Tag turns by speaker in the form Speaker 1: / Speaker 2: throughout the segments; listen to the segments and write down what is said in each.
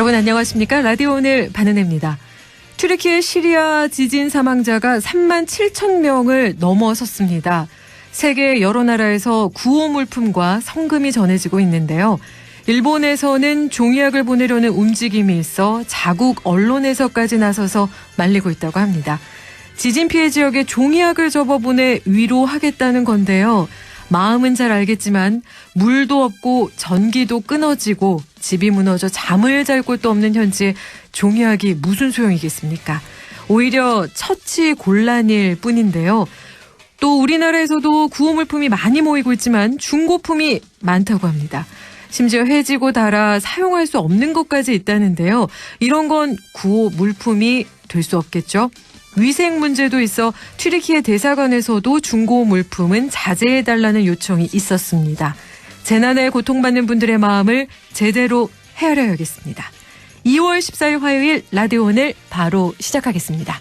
Speaker 1: 여러분 안녕하십니까? 라디오 오늘 반은혜입니다. 튀르키예 시리아 지진 사망자가 3만 7천 명을 넘어섰습니다. 세계 여러 나라에서 구호 물품과 성금이 전해지고 있는데요. 일본에서는 종이학을 보내려는 움직임이 있어 자국 언론에서까지 나서서 말리고 있다고 합니다. 지진 피해 지역에 종이학을 접어보내 위로하겠다는 건데요. 마음은 잘 알겠지만 물도 없고 전기도 끊어지고 집이 무너져 잠을 잘 곳도 없는 현지에 종이학이 무슨 소용이겠습니까? 오히려 처치 곤란일 뿐인데요. 또 우리나라에서도 구호물품이 많이 모이고 있지만 중고품이 많다고 합니다. 심지어 해지고 닳아 사용할 수 없는 것까지 있다는데요. 이런 건 구호 물품이 될 수 없겠죠. 위생 문제도 있어 튀르키예 대사관에서도 중고 물품은 자제해달라는 요청이 있었습니다. 재난에 고통받는 분들의 마음을 제대로 헤아려야겠습니다. 2월 14일 화요일 라디오 오늘 바로 시작하겠습니다.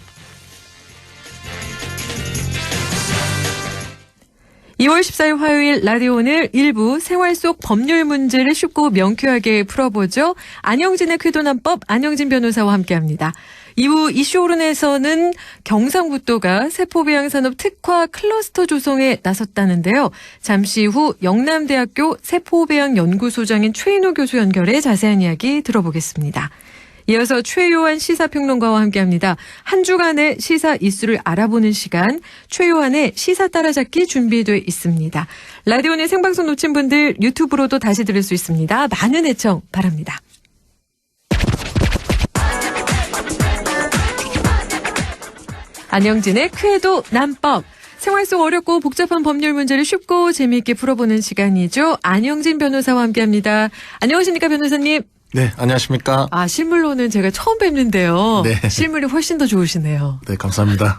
Speaker 1: 2월 14일 화요일 라디오 오늘 1부 생활 속 법률 문제를 쉽고 명쾌하게 풀어보죠. 안영진의 쾌도난법 안영진 변호사와 함께합니다. 이후 이슈오른에서는 경상북도가 세포배양산업 특화 클러스터 조성에 나섰다는데요. 잠시 후 영남대학교 세포배양연구소장인 최인호 교수 연결해 자세한 이야기 들어보겠습니다. 이어서 최요한 시사평론가와 함께합니다. 한 주간의 시사 이슈를 알아보는 시간 최요한의 시사 따라잡기 준비되어 있습니다. 라디오는 생방송 놓친 분들 유튜브로도 다시 들을 수 있습니다. 많은 애청 바랍니다. 안영진의 쾌도 난법. 생활 속 어렵고 복잡한 법률 문제를 쉽고 재미있게 풀어보는 시간이죠. 안영진 변호사와 함께합니다. 안녕하십니까 변호사님.
Speaker 2: 네, 안녕하십니까.
Speaker 1: 실물로는 제가 처음 뵙는데요.
Speaker 2: 네.
Speaker 1: 실물이 훨씬 더 좋으시네요.
Speaker 2: 네, 감사합니다.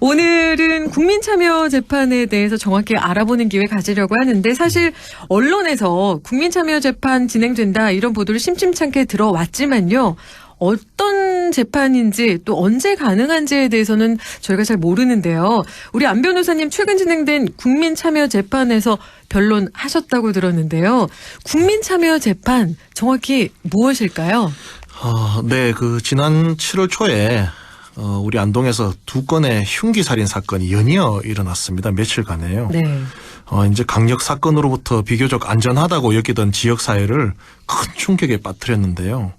Speaker 1: 오늘은 국민참여 재판에 대해서 정확히 알아보는 기회 가지려고 하는데 사실 언론에서 국민참여 재판 진행된다 이런 보도를 심심찮게 들어왔지만요. 어떤 재판인지 또 언제 가능한지에 대해서는 저희가 잘 모르는데요. 우리 안 변호사님 최근 진행된 국민참여 재판에서 변론하셨다고 들었는데요. 국민참여 재판 정확히 무엇일까요?
Speaker 2: 네, 지난 7월 초에 우리 안동에서 두 건의 흉기 살인 사건이 연이어 일어났습니다. 며칠간에요.
Speaker 1: 네.
Speaker 2: 이제 강력 사건으로부터 비교적 안전하다고 여기던 지역 사회를 큰 충격에 빠뜨렸는데요.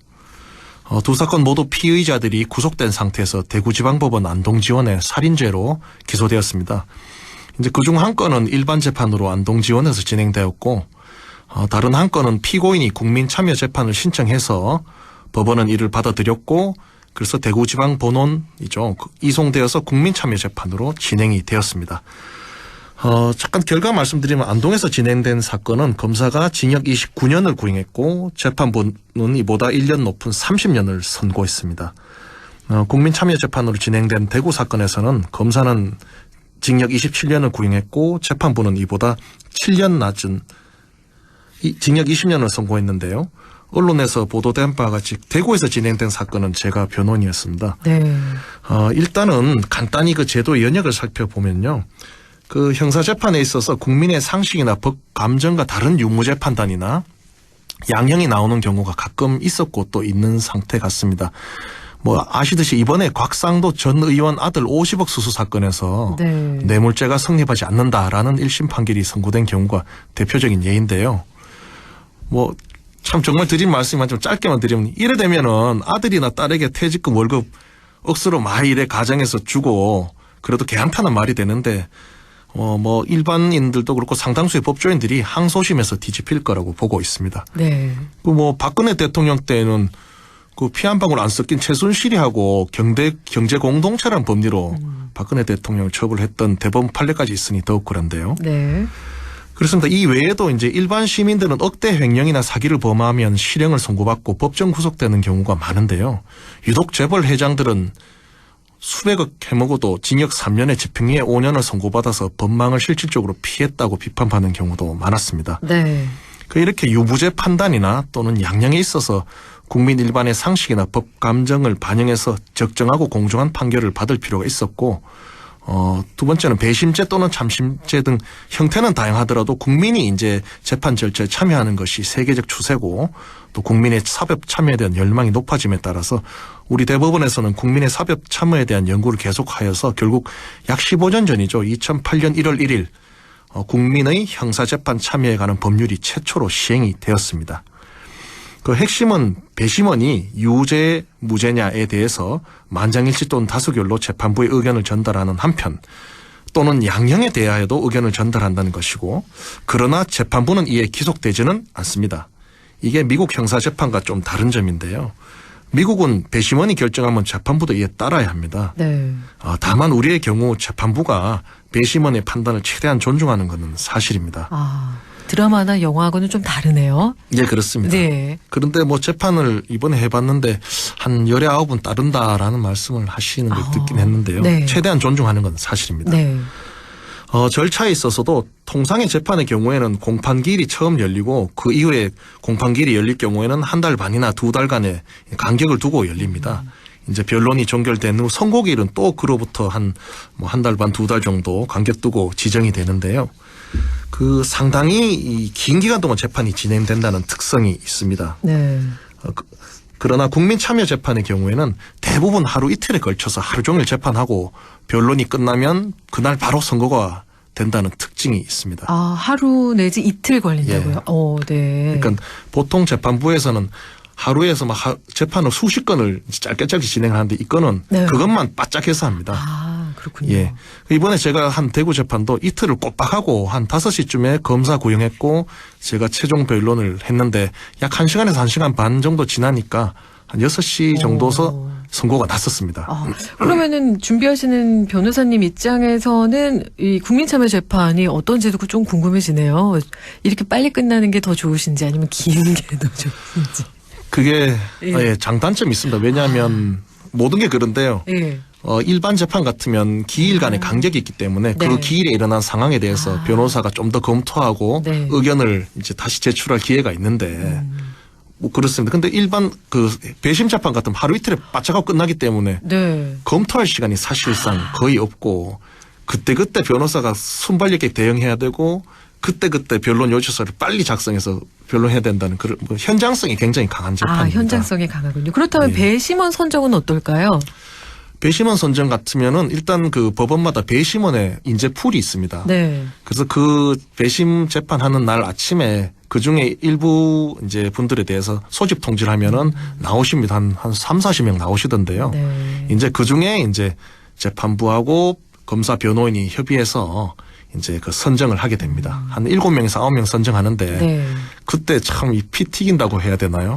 Speaker 2: 두 사건 모두 피의자들이 구속된 상태에서 대구지방법원 안동지원의 살인죄로 기소되었습니다. 이제 그중 한 건은 일반 재판으로 안동지원에서 진행되었고, 다른 한 건은 피고인이 국민참여재판을 신청해서 법원은 이를 받아들였고, 그래서 대구지방본원이죠. 이송되어서 국민참여재판으로 진행이 되었습니다. 잠깐 결과 말씀드리면 안동에서 진행된 사건은 검사가 징역 29년을 구형했고 재판부는 이보다 1년 높은 30년을 선고했습니다. 국민참여재판으로 진행된 대구 사건에서는 검사는 징역 27년을 구형했고 재판부는 이보다 7년 낮은 징역 20년을 선고했는데요. 언론에서 보도된 바와 같이 대구에서 진행된 사건은 제가 변호인이었습니다.
Speaker 1: 네.
Speaker 2: 일단은 간단히 그 제도의 연역을 살펴보면요. 형사재판에 있어서 국민의 상식이나 법 감정과 다른 유무죄 판단이나 양형이 나오는 경우가 가끔 있었고 또 있는 상태 같습니다. 아시듯이 이번에 곽상도 전 의원 아들 50억 수수 사건에서
Speaker 1: 네.
Speaker 2: 뇌물죄가 성립하지 않는다라는 1심 판결이 선고된 경우가 대표적인 예인데요. 참 정말 드린 말씀만 좀 짧게만 드리면 이래 되면은 아들이나 딸에게 퇴직금 월급 억수로 많이 이래 가정에서 주고 그래도 개한타는 말이 되는데 일반인들도 그렇고 상당수의 법조인들이 항소심에서 뒤집힐 거라고 보고 있습니다.
Speaker 1: 네.
Speaker 2: 박근혜 대통령 때는 피 한 방울 안 섞인 최순실이하고 경제 공동체라는 법리로 박근혜 대통령을 처벌했던 대법원 판례까지 있으니 더욱 그런데요.
Speaker 1: 네.
Speaker 2: 그렇습니다. 이 외에도 이제 일반 시민들은 억대 횡령이나 사기를 범하면 실형을 선고받고 법정 구속되는 경우가 많은데요. 유독 재벌 회장들은 수백억 해먹어도 징역 3년에 집행유예 5년을 선고받아서 법망을 실질적으로 피했다고 비판받는 경우도 많았습니다.
Speaker 1: 네.
Speaker 2: 이렇게 유무죄 판단이나 또는 양형에 있어서 국민 일반의 상식이나 법 감정을 반영해서 적정하고 공정한 판결을 받을 필요가 있었고 두 번째는 배심제 또는 참심제 등 형태는 다양하더라도 국민이 이제 재판 절차에 참여하는 것이 세계적 추세고 또 국민의 사법 참여에 대한 열망이 높아짐에 따라서 우리 대법원에서는 국민의 사법 참여에 대한 연구를 계속하여서 결국 약 15년 전이죠. 2008년 1월 1일 국민의 형사재판 참여에 관한 법률이 최초로 시행이 되었습니다. 그 핵심은 배심원이 유죄 무죄냐에 대해서 만장일치 또는 다수결로 재판부의 의견을 전달하는 한편 또는 양형에 대하여도 의견을 전달한다는 것이고 그러나 재판부는 이에 기속되지는 않습니다. 이게 미국 형사재판과 좀 다른 점인데요. 미국은 배심원이 결정하면 재판부도 이에 따라야 합니다.
Speaker 1: 네.
Speaker 2: 다만 우리의 경우 재판부가 배심원의 판단을 최대한 존중하는 것은 사실입니다.
Speaker 1: 드라마나 영화하고는 좀 다르네요.
Speaker 2: 예, 그렇습니다.
Speaker 1: 네.
Speaker 2: 그런데 뭐 재판을 이번에 해봤는데 한 19은 따른다라는 말씀을 하시는 걸 듣긴 했는데요.
Speaker 1: 네.
Speaker 2: 최대한 존중하는 건 사실입니다.
Speaker 1: 네.
Speaker 2: 절차에 있어서도 통상의 재판의 경우에는 공판기일이 처음 열리고 그 이후에 공판기일이 열릴 경우에는 한 달 반이나 2달간의 간격을 두고 열립니다. 이제 변론이 종결된 후 선고기일은 또 그로부터 한 달 반, 2달 정도 간격 두고 지정이 되는데요. 그 상당히 긴 기간 동안 재판이 진행된다는 특성이 있습니다.
Speaker 1: 네.
Speaker 2: 그러나 국민참여재판의 경우에는 대부분 하루 이틀에 걸쳐서 하루 종일 재판하고 변론이 끝나면 그날 바로 선고가 된다는 특징이 있습니다.
Speaker 1: 하루 내지 이틀 걸린다고요?
Speaker 2: 예.
Speaker 1: 네.
Speaker 2: 그러니까 보통 재판부에서는 하루에서 막 재판을 수십 건을 짧게 진행하는데 이 건은
Speaker 1: 네.
Speaker 2: 그것만 바짝 해서 합니다.
Speaker 1: 그렇군요.
Speaker 2: 예. 이번에 제가 한 대구 재판도 이틀을 꼬박하고 한 5시쯤에 검사 구형했고 제가 최종 변론을 했는데 약 1시간에서 1시간 반 정도 지나니까 한 6시 정도서 선고가 났었습니다.
Speaker 1: 그러면은 준비하시는 변호사님 입장에서는 이 국민참여재판이 어떤지도 좀 궁금해지네요. 이렇게 빨리 끝나는 게 더 좋으신지 아니면 긴 게 더 좋으신지.
Speaker 2: 그게 장단점이 있습니다. 왜냐하면 모든 게 그런데요.
Speaker 1: 예.
Speaker 2: 일반 재판 같으면 기일 간의 간격이 있기 때문에
Speaker 1: 네.
Speaker 2: 그 기일에 일어난 상황에 대해서 변호사가 좀 더 검토하고
Speaker 1: 네.
Speaker 2: 의견을 이제 다시 제출할 기회가 있는데 뭐 그렇습니다. 근데 일반 그 배심 재판 같으면 하루 이틀에 바짝하고 끝나기 때문에
Speaker 1: 네.
Speaker 2: 검토할 시간이 사실상 거의 없고 그때그때 변호사가 순발력있게 대응해야 되고 그때그때 변론 요지서를 빨리 작성해서 변론해야 된다는 그런 현장성이 굉장히 강한 재판입니다.
Speaker 1: 현장성이 강하군요. 그렇다면
Speaker 2: 예.
Speaker 1: 배심원 선정은 어떨까요?
Speaker 2: 배심원 선정 같으면은 일단 그 법원마다 배심원의 인재풀이 있습니다.
Speaker 1: 네.
Speaker 2: 그래서 그 배심 재판하는 날 아침에 그 중에 일부 이제 분들에 대해서 소집 통지를 하면은 나오십니다. 한 3, 40명 나오시던데요.
Speaker 1: 네.
Speaker 2: 이제 그 중에 이제 재판부하고 검사 변호인이 협의해서 이제 그 선정을 하게 됩니다. 한 7명에서 9명 선정하는데
Speaker 1: 네.
Speaker 2: 그때 참 이 피 튀긴다고 해야 되나요?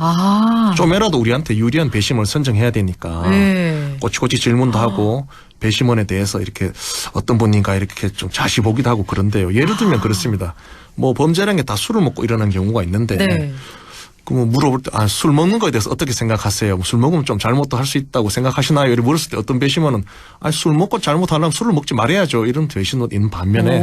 Speaker 2: 좀이라도 우리한테 유리한 배심원을 선정해야 되니까
Speaker 1: 네.
Speaker 2: 꼬치꼬치 질문도 하고 배심원에 대해서 이렇게 어떤 분인가 이렇게 좀 자시 보기도 하고 그런데요. 예를 들면 그렇습니다. 뭐 범죄라는 게 다 술을 먹고 일어나는 경우가 있는데
Speaker 1: 네.
Speaker 2: 그 물어볼 때 술 먹는 거에 대해서 어떻게 생각하세요? 술 먹으면 좀 잘못도 할 수 있다고 생각하시나요? 이렇게 물었을 때 어떤 배심원은 술 먹고 잘못하려면 술을 먹지 말아야죠. 이런 배심원 있는 반면에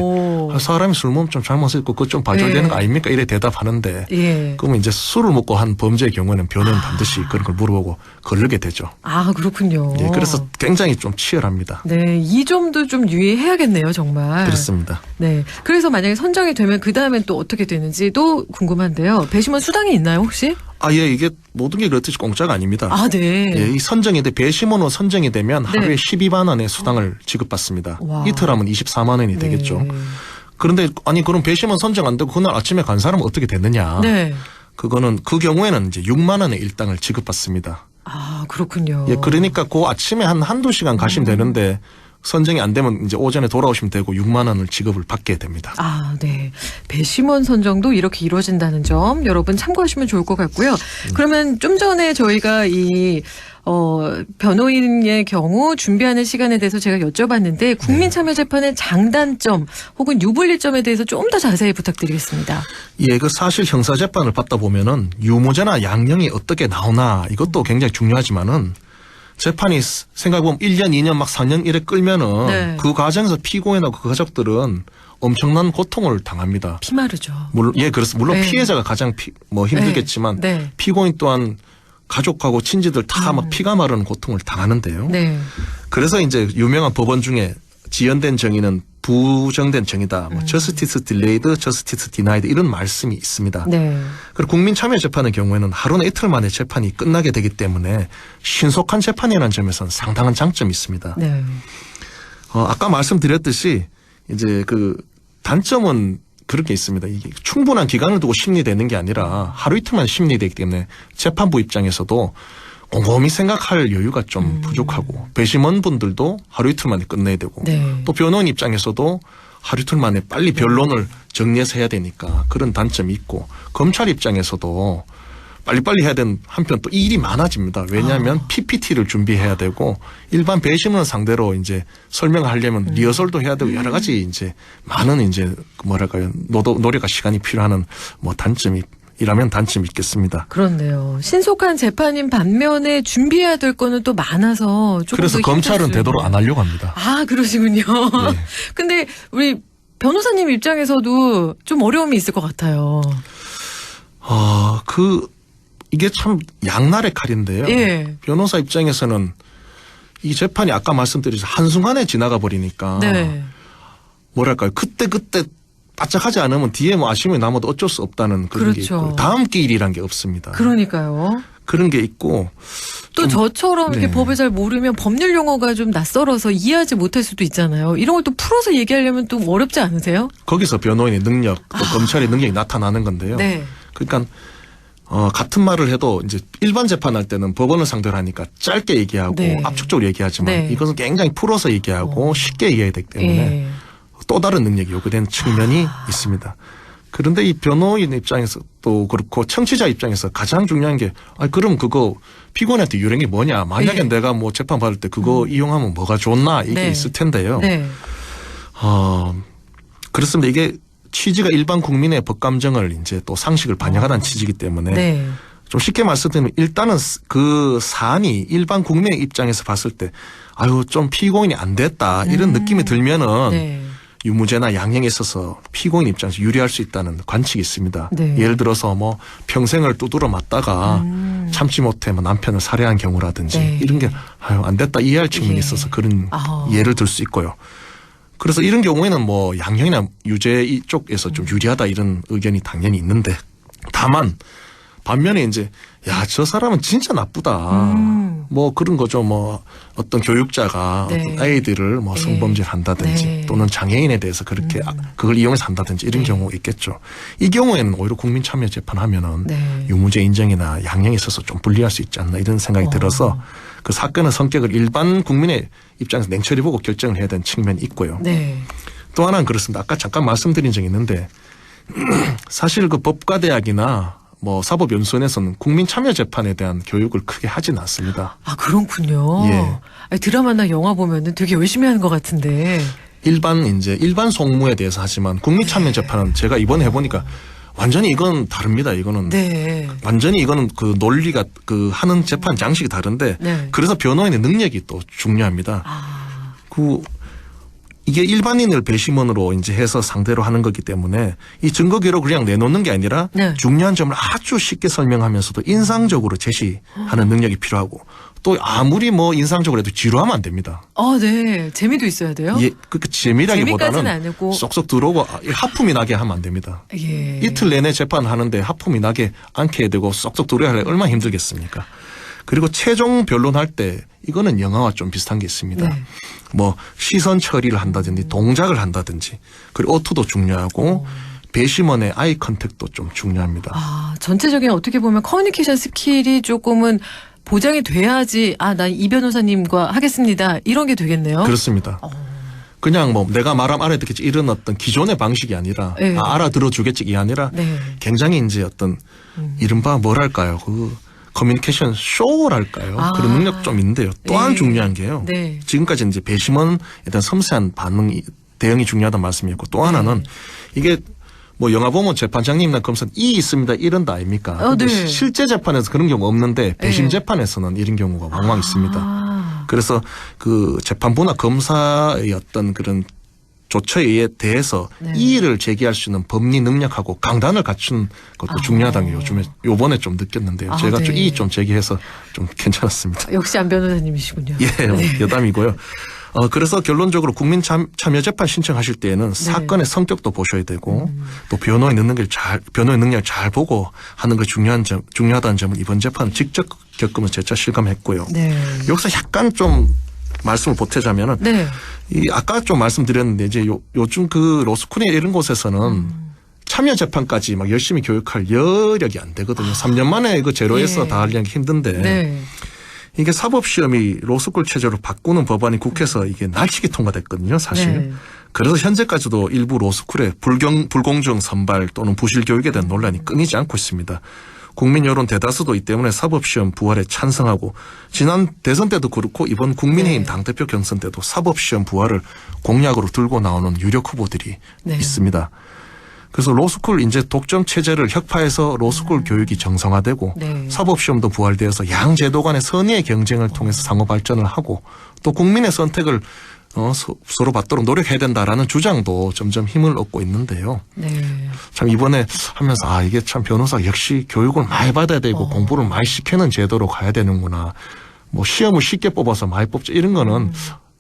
Speaker 2: 사람이 술 먹으면 좀 잘못했고 그거 좀 봐줘야 되는 거 아닙니까? 이래 대답하는데
Speaker 1: 예.
Speaker 2: 그러면 이제 술을 먹고 한 범죄의 경우에는 변호인 반드시 그런 걸 물어보고 걸르게 되죠.
Speaker 1: 그렇군요.
Speaker 2: 예, 그래서 굉장히 좀 치열합니다.
Speaker 1: 네, 이 점도 좀 유의해야겠네요, 정말.
Speaker 2: 그렇습니다.
Speaker 1: 네. 그래서 만약에 선정이 되면 그 다음엔 또 어떻게 되는지도 궁금한데요. 배심원 수당이 있나요, 혹시?
Speaker 2: 예, 이게 모든 게 그렇듯이 공짜가 아닙니다.
Speaker 1: 네.
Speaker 2: 예, 이 선정이 배심원으로 선정이 되면 하루에 12만 원의 수당을 지급받습니다.
Speaker 1: 와.
Speaker 2: 이틀 하면 24만 원이 되겠죠. 그런데 그럼 배심원 선정 안 되고 그날 아침에 간 사람은 어떻게 됐느냐?
Speaker 1: 네.
Speaker 2: 그거는 그 경우에는 이제 6만 원의 일당을 지급받습니다.
Speaker 1: 그렇군요.
Speaker 2: 예, 그러니까 그 아침에 한두 시간 가시면 되는데 선정이 안 되면 이제 오전에 돌아오시면 되고 6만 원을 지급을 받게 됩니다.
Speaker 1: 네. 배심원 선정도 이렇게 이루어진다는 점 여러분 참고하시면 좋을 것 같고요. 그러면 좀 전에 저희가 이 변호인의 경우 준비하는 시간에 대해서 제가 여쭤봤는데 국민참여재판의 장단점 혹은 유불리점에 대해서 좀 더 자세히 부탁드리겠습니다.
Speaker 2: 예, 그 사실 형사재판을 받다 보면은 유무죄나 양형이 어떻게 나오나 이것도 굉장히 중요하지만은 재판이 생각해보면 1년, 2년 막 4년 이래 끌면은 그 과정에서 피고인하고 그 가족들은 엄청난 고통을 당합니다.
Speaker 1: 피마르죠.
Speaker 2: 물론 그렇습니다. 물론 피해자가 가장 힘들겠지만 피고인 또한 가족하고 친지들 다 막 피가 마르는 고통을 당하는데요.
Speaker 1: 네.
Speaker 2: 그래서 이제 유명한 법원 중에 지연된 정의는 부정된 정의다. 뭐 justice delayed, justice denied 이런 말씀이 있습니다.
Speaker 1: 네.
Speaker 2: 그리고 국민참여재판의 경우에는 하루나 이틀 만에 재판이 끝나게 되기 때문에 신속한 재판이라는 점에서는 상당한 장점이 있습니다.
Speaker 1: 네.
Speaker 2: 아까 말씀드렸듯이 이제 그 단점은 그런 게 있습니다. 이게 충분한 기간을 두고 심리되는 게 아니라 하루 이틀만 심리되기 때문에 재판부 입장에서도 곰곰이 생각할 여유가 좀 부족하고 배심원분들도 하루 이틀 만에 끝내야 되고
Speaker 1: 네.
Speaker 2: 또 변호인 입장에서도 하루 이틀 만에 빨리 변론을 정리해서 해야 되니까 그런 단점이 있고 검찰 입장에서도 빨리빨리 해야 되는 한편 또 일이 많아집니다. 왜냐하면 PPT를 준비해야 되고 일반 배심원 상대로 이제 설명을 하려면 리허설도 해야 되고 여러 가지 이제 많은 이제 뭐랄까요 노력과 시간이 필요한 뭐 단점이라면 단점이 있겠습니다.
Speaker 1: 그렇네요. 신속한 재판인 반면에 준비해야 될 거는 또 많아서 조금
Speaker 2: 그래서
Speaker 1: 더
Speaker 2: 검찰은
Speaker 1: 힘들 수
Speaker 2: 되도록 안 하려고 합니다.
Speaker 1: 아, 그러시군요.
Speaker 2: 네.
Speaker 1: 근데 우리 변호사님 입장에서도 좀 어려움이 있을 것 같아요.
Speaker 2: 이게 참 양날의 칼인데요.
Speaker 1: 예.
Speaker 2: 변호사 입장에서는 이 재판이 아까 말씀드렸듯이 한순간에 지나가 버리니까
Speaker 1: 네.
Speaker 2: 뭐랄까요. 그때 바짝하지 않으면 뒤에 뭐 아쉬움이 남아도 어쩔 수 없다는 그런 게
Speaker 1: 그렇죠.
Speaker 2: 있고 다음 길이란 게 없습니다.
Speaker 1: 그러니까요.
Speaker 2: 그런 게 있고
Speaker 1: 또 저처럼 이렇게
Speaker 2: 네.
Speaker 1: 법을 잘 모르면 법률 용어가 좀 낯설어서 이해하지 못할 수도 있잖아요. 이런 걸 또 풀어서 얘기하려면 또 어렵지 않으세요?
Speaker 2: 거기서 변호인의 능력 또 검찰의 능력이 나타나는 건데요.
Speaker 1: 네.
Speaker 2: 그러니까 같은 말을 해도 이제 일반 재판할 때는 법원을 상대로 하니까 짧게 얘기하고
Speaker 1: 네.
Speaker 2: 압축적으로 얘기하지만
Speaker 1: 네.
Speaker 2: 이것은 굉장히 풀어서 얘기하고 쉽게 얘기해야 되기 때문에
Speaker 1: 예.
Speaker 2: 또 다른 능력이 요구되는 측면이 있습니다. 그런데 이 변호인 입장에서 또 그렇고 청취자 입장에서 가장 중요한 게 그럼 그거 피고인한테 유령이 뭐냐. 만약에
Speaker 1: 네.
Speaker 2: 내가 뭐 재판 받을 때 그거 이용하면 뭐가 좋나 이게
Speaker 1: 네.
Speaker 2: 있을 텐데요.
Speaker 1: 네.
Speaker 2: 그렇습니다. 이게 취지가 일반 국민의 법 감정을 이제 또 상식을 반영하다는 취지이기 때문에
Speaker 1: 네.
Speaker 2: 좀 쉽게 말씀드리면 일단은 그 사안이 일반 국민의 입장에서 봤을 때 좀 피고인이 안 됐다 이런 느낌이 들면은
Speaker 1: 네.
Speaker 2: 유무죄나 양형에 있어서 피고인 입장에서 유리할 수 있다는 관측이 있습니다.
Speaker 1: 네.
Speaker 2: 예를 들어서 뭐 평생을 두드러 맞다가 참지 못해 뭐 남편을 살해한 경우라든지
Speaker 1: 네.
Speaker 2: 이런 게 안 됐다 이해할 측면이
Speaker 1: 예.
Speaker 2: 있어서 그런 예를 들 수 있고요. 그래서 이런 경우에는 뭐 양형이나 유죄 이쪽에서 좀 유리하다 이런 의견이 당연히 있는데 다만 반면에 이제 저 사람은 진짜 나쁘다. 뭐 그런 거죠. 뭐 어떤 교육자가
Speaker 1: 네.
Speaker 2: 어떤 아이들을 뭐 성범죄를 한다든지
Speaker 1: 네.
Speaker 2: 또는 장애인에 대해서 그렇게 그걸 이용해서 한다든지 이런 경우 있겠죠. 이 경우에는 오히려 국민참여 재판하면은
Speaker 1: 네.
Speaker 2: 유무죄 인정이나 양형에 있어서 좀 불리할 수 있지 않나 이런 생각이 들어서 그 사건의 성격을 일반 국민의 입장에서 냉철히 보고 결정을 해야 되는 측면이 있고요.
Speaker 1: 네.
Speaker 2: 또 하나는 그렇습니다. 아까 잠깐 말씀드린 적이 있는데 사실 그 법과대학이나 뭐 사법연수원에서는 국민참여재판에 대한 교육을 크게 하진 않습니다.
Speaker 1: 아, 그렇군요.
Speaker 2: 예.
Speaker 1: 아니, 드라마나 영화 보면은 되게 열심히 하는 것 같은데.
Speaker 2: 일반 송무에 대해서 하지만 국민참여재판은 제가 이번에 해보니까 완전히 이건 다릅니다. 이거는
Speaker 1: 네.
Speaker 2: 완전히 이거는 그 논리가 그 하는 재판 장식이 다른데
Speaker 1: 네.
Speaker 2: 그래서 변호인의 능력이 또 중요합니다. 이게 일반인을 배심원으로 이제 해서 상대로 하는 거기 때문에 이 증거 기록을 그냥 내놓는 게 아니라
Speaker 1: 네.
Speaker 2: 중요한 점을 아주 쉽게 설명하면서도 인상적으로 제시하는 능력이 필요하고 또 아무리 뭐 인상적으로 해도 지루하면 안 됩니다.
Speaker 1: 네. 재미도 있어야 돼요?
Speaker 2: 예, 그 재미라기보다는
Speaker 1: 재미까지는 아니고.
Speaker 2: 쏙쏙 들어오고 하품이 나게 하면 안 됩니다.
Speaker 1: 예.
Speaker 2: 이틀 내내 재판을 하는데 하품이 나게 않게 해야 되고 쏙쏙 들어야 하려 얼마나 힘들겠습니까? 그리고 최종 변론할 때 이거는 영화와 좀 비슷한 게 있습니다.
Speaker 1: 네.
Speaker 2: 뭐 시선 처리를 한다든지 동작을 한다든지 그리고 어투도 중요하고 배심원의 아이 컨택도 좀 중요합니다.
Speaker 1: 전체적인 어떻게 보면 커뮤니케이션 스킬이 조금은 보장이 돼야지 난 이 변호사님과 하겠습니다. 이런 게 되겠네요.
Speaker 2: 그렇습니다. 그냥 뭐 내가 말하면 알아듣겠지 이런 어떤 기존의 방식이 아니라
Speaker 1: 네.
Speaker 2: 알아들어 주겠지 이 아니라
Speaker 1: 네.
Speaker 2: 굉장히 이제 어떤 이른바 뭐랄까요 그 커뮤니케이션 쇼랄까요 그런 능력 좀 있는데요. 또한
Speaker 1: 네.
Speaker 2: 중요한 게요.
Speaker 1: 네.
Speaker 2: 지금까지 이제 배심원에 대한 섬세한 대응이 중요하다는 말씀이었고 또 하나는 이게 뭐 영화 보면 재판장님이나 검사는 이 있습니다 이런다 아닙니까? 근데
Speaker 1: 네.
Speaker 2: 실제 재판에서 그런 경우 없는데 배심 재판에서는 이런 경우가 왕왕 있습니다. 그래서 그 재판부나 검사의 어떤 그런 조처에 대해서
Speaker 1: 네.
Speaker 2: 이의를 제기할 수 있는 법리 능력하고 강단을 갖춘 것도 중요하다는 게 요번에 좀 느꼈는데요. 제가 좀
Speaker 1: 네.
Speaker 2: 이의 좀 제기해서 좀 괜찮았습니다.
Speaker 1: 역시 안 변호사님이시군요.
Speaker 2: 예, 여담이고요. 그래서 결론적으로 국민 참여 재판 신청하실 때에는 사건의 성격도 보셔야 되고 또 변호의 능력을 잘 보고 하는 게 중요하다는 점은 이번 재판을 직접 겪으면서 재차 실감했고요.
Speaker 1: 네.
Speaker 2: 여기서 약간 좀 말씀을 보태자면은
Speaker 1: 네.
Speaker 2: 이 아까 좀 말씀드렸는데 이제 요즘 그 로스쿨이나 이런 곳에서는 참여 재판까지 막 열심히 교육할 여력이 안 되거든요. 3년 만에 그 제로에서
Speaker 1: 예.
Speaker 2: 다 하려는 게 힘든데
Speaker 1: 네.
Speaker 2: 이게 사법시험이 로스쿨 체제로 바꾸는 법안이 국회에서 이게 날치기 통과됐거든요, 사실.
Speaker 1: 네.
Speaker 2: 그래서 현재까지도 일부 로스쿨의 불공정 선발 또는 부실 교육에 대한 논란이 끊이지 않고 있습니다. 국민 여론 대다수도 이 때문에 사법시험 부활에 찬성하고 지난 대선 때도 그렇고 이번 국민의힘
Speaker 1: 네.
Speaker 2: 당대표 경선 때도 사법시험 부활을 공약으로 들고 나오는 유력 후보들이
Speaker 1: 네.
Speaker 2: 있습니다. 그래서 로스쿨 이제 독점 체제를 혁파해서 로스쿨 교육이 정상화되고
Speaker 1: 네.
Speaker 2: 사법시험도 부활되어서 양 제도 간의 선의의 경쟁을 통해서 상호 발전을 하고 또 국민의 선택을 서로 받도록 노력해야 된다라는 주장도 점점 힘을 얻고 있는데요.
Speaker 1: 네.
Speaker 2: 참 이번에 하면서 이게 참 변호사 역시 교육을 많이 받아야 되고 공부를 많이 시키는 제도로 가야 되는구나. 뭐 시험을 쉽게 뽑아서 많이 뽑자 이런 거는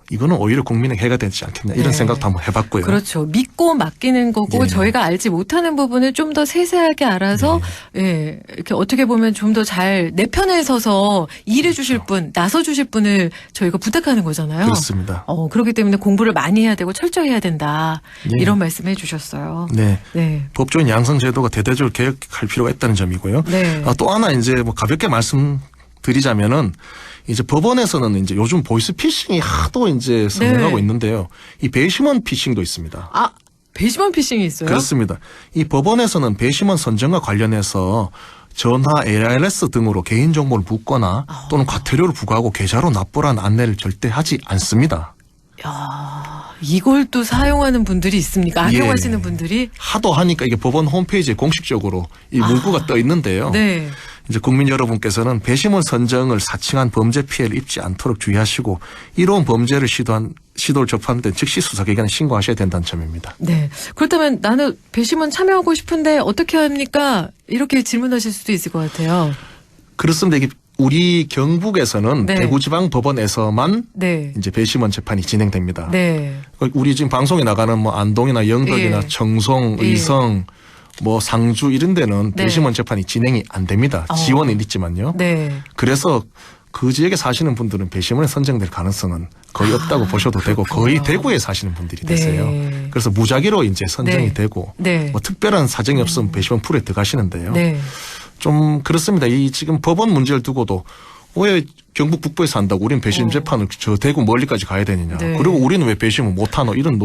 Speaker 2: 이거는 오히려 국민에게 해가 되지 않겠냐 이런
Speaker 1: 네.
Speaker 2: 생각도 한번 해봤고요.
Speaker 1: 그렇죠. 믿고 맡기는 거고
Speaker 2: 예.
Speaker 1: 저희가 알지 못하는 부분을 좀 더 세세하게 알아서 예, 이렇게 어떻게 보면 좀 더 잘 내 편에 서서 일해 주실 분, 나서 주실 분을 저희가 부탁하는 거잖아요.
Speaker 2: 그렇습니다.
Speaker 1: 그렇기 때문에 공부를 많이 해야 되고 철저히 해야 된다.
Speaker 2: 예.
Speaker 1: 이런 말씀해 주셨어요.
Speaker 2: 네.
Speaker 1: 네.
Speaker 2: 법조인 양성 제도가 대대적으로 개혁할 필요가 있다는 점이고요.
Speaker 1: 네.
Speaker 2: 또 하나 이제 뭐 가볍게 말씀드리자면은 이제 법원에서는 이제 요즘 보이스피싱이 하도 이제 성행하고
Speaker 1: 네.
Speaker 2: 있는데요. 이 배심원 피싱도 있습니다.
Speaker 1: 배심원 피싱이 있어요?
Speaker 2: 그렇습니다. 이 법원에서는 배심원 선정과 관련해서 전화, ARS 등으로 개인정보를 묻거나 또는 과태료를 부과하고 계좌로 납부라는 안내를 절대 하지 않습니다.
Speaker 1: 야, 이걸 또 사용하는 분들이 있습니까? 악용하시는 분들이?
Speaker 2: 하도 하니까 이게 법원 홈페이지에 공식적으로 이 문구가 떠 있는데요.
Speaker 1: 네.
Speaker 2: 이제 국민 여러분께서는 배심원 선정을 사칭한 범죄 피해를 입지 않도록 주의하시고 이로운 범죄를 시도를 접하는 데 즉시 수사기관에 신고하셔야 된다는 점입니다.
Speaker 1: 네. 그렇다면 나는 배심원 참여하고 싶은데 어떻게 합니까? 이렇게 질문하실 수도 있을 것 같아요.
Speaker 2: 그렇습니다. 이게 우리 경북에서는
Speaker 1: 네.
Speaker 2: 대구지방법원에서만
Speaker 1: 네.
Speaker 2: 이제 배심원 재판이 진행됩니다.
Speaker 1: 네.
Speaker 2: 우리 지금 방송에 나가는 뭐 안동이나 영덕이나
Speaker 1: 예.
Speaker 2: 청송,
Speaker 1: 예.
Speaker 2: 의성, 뭐 상주 이런 데는
Speaker 1: 네.
Speaker 2: 배심원 재판이 진행이 안 됩니다. 지원은 있지만요.
Speaker 1: 네.
Speaker 2: 그래서 그 지역에 사시는 분들은 배심원에 선정될 가능성은 거의 없다고 보셔도 되고 거의 대구에 사시는 분들이 되세요.
Speaker 1: 네.
Speaker 2: 그래서 무작위로 이제 선정이
Speaker 1: 네.
Speaker 2: 되고
Speaker 1: 네.
Speaker 2: 뭐 특별한 사정이 없으면 배심원 풀에 들어가시는데요.
Speaker 1: 네.
Speaker 2: 좀 그렇습니다. 이 지금 법원 문제를 두고도 왜 경북 북부에서 한다고 우리는 배심 재판을 저 대구 멀리까지 가야 되느냐.
Speaker 1: 네.
Speaker 2: 그리고 우리는 왜 배심을 못하노. 이런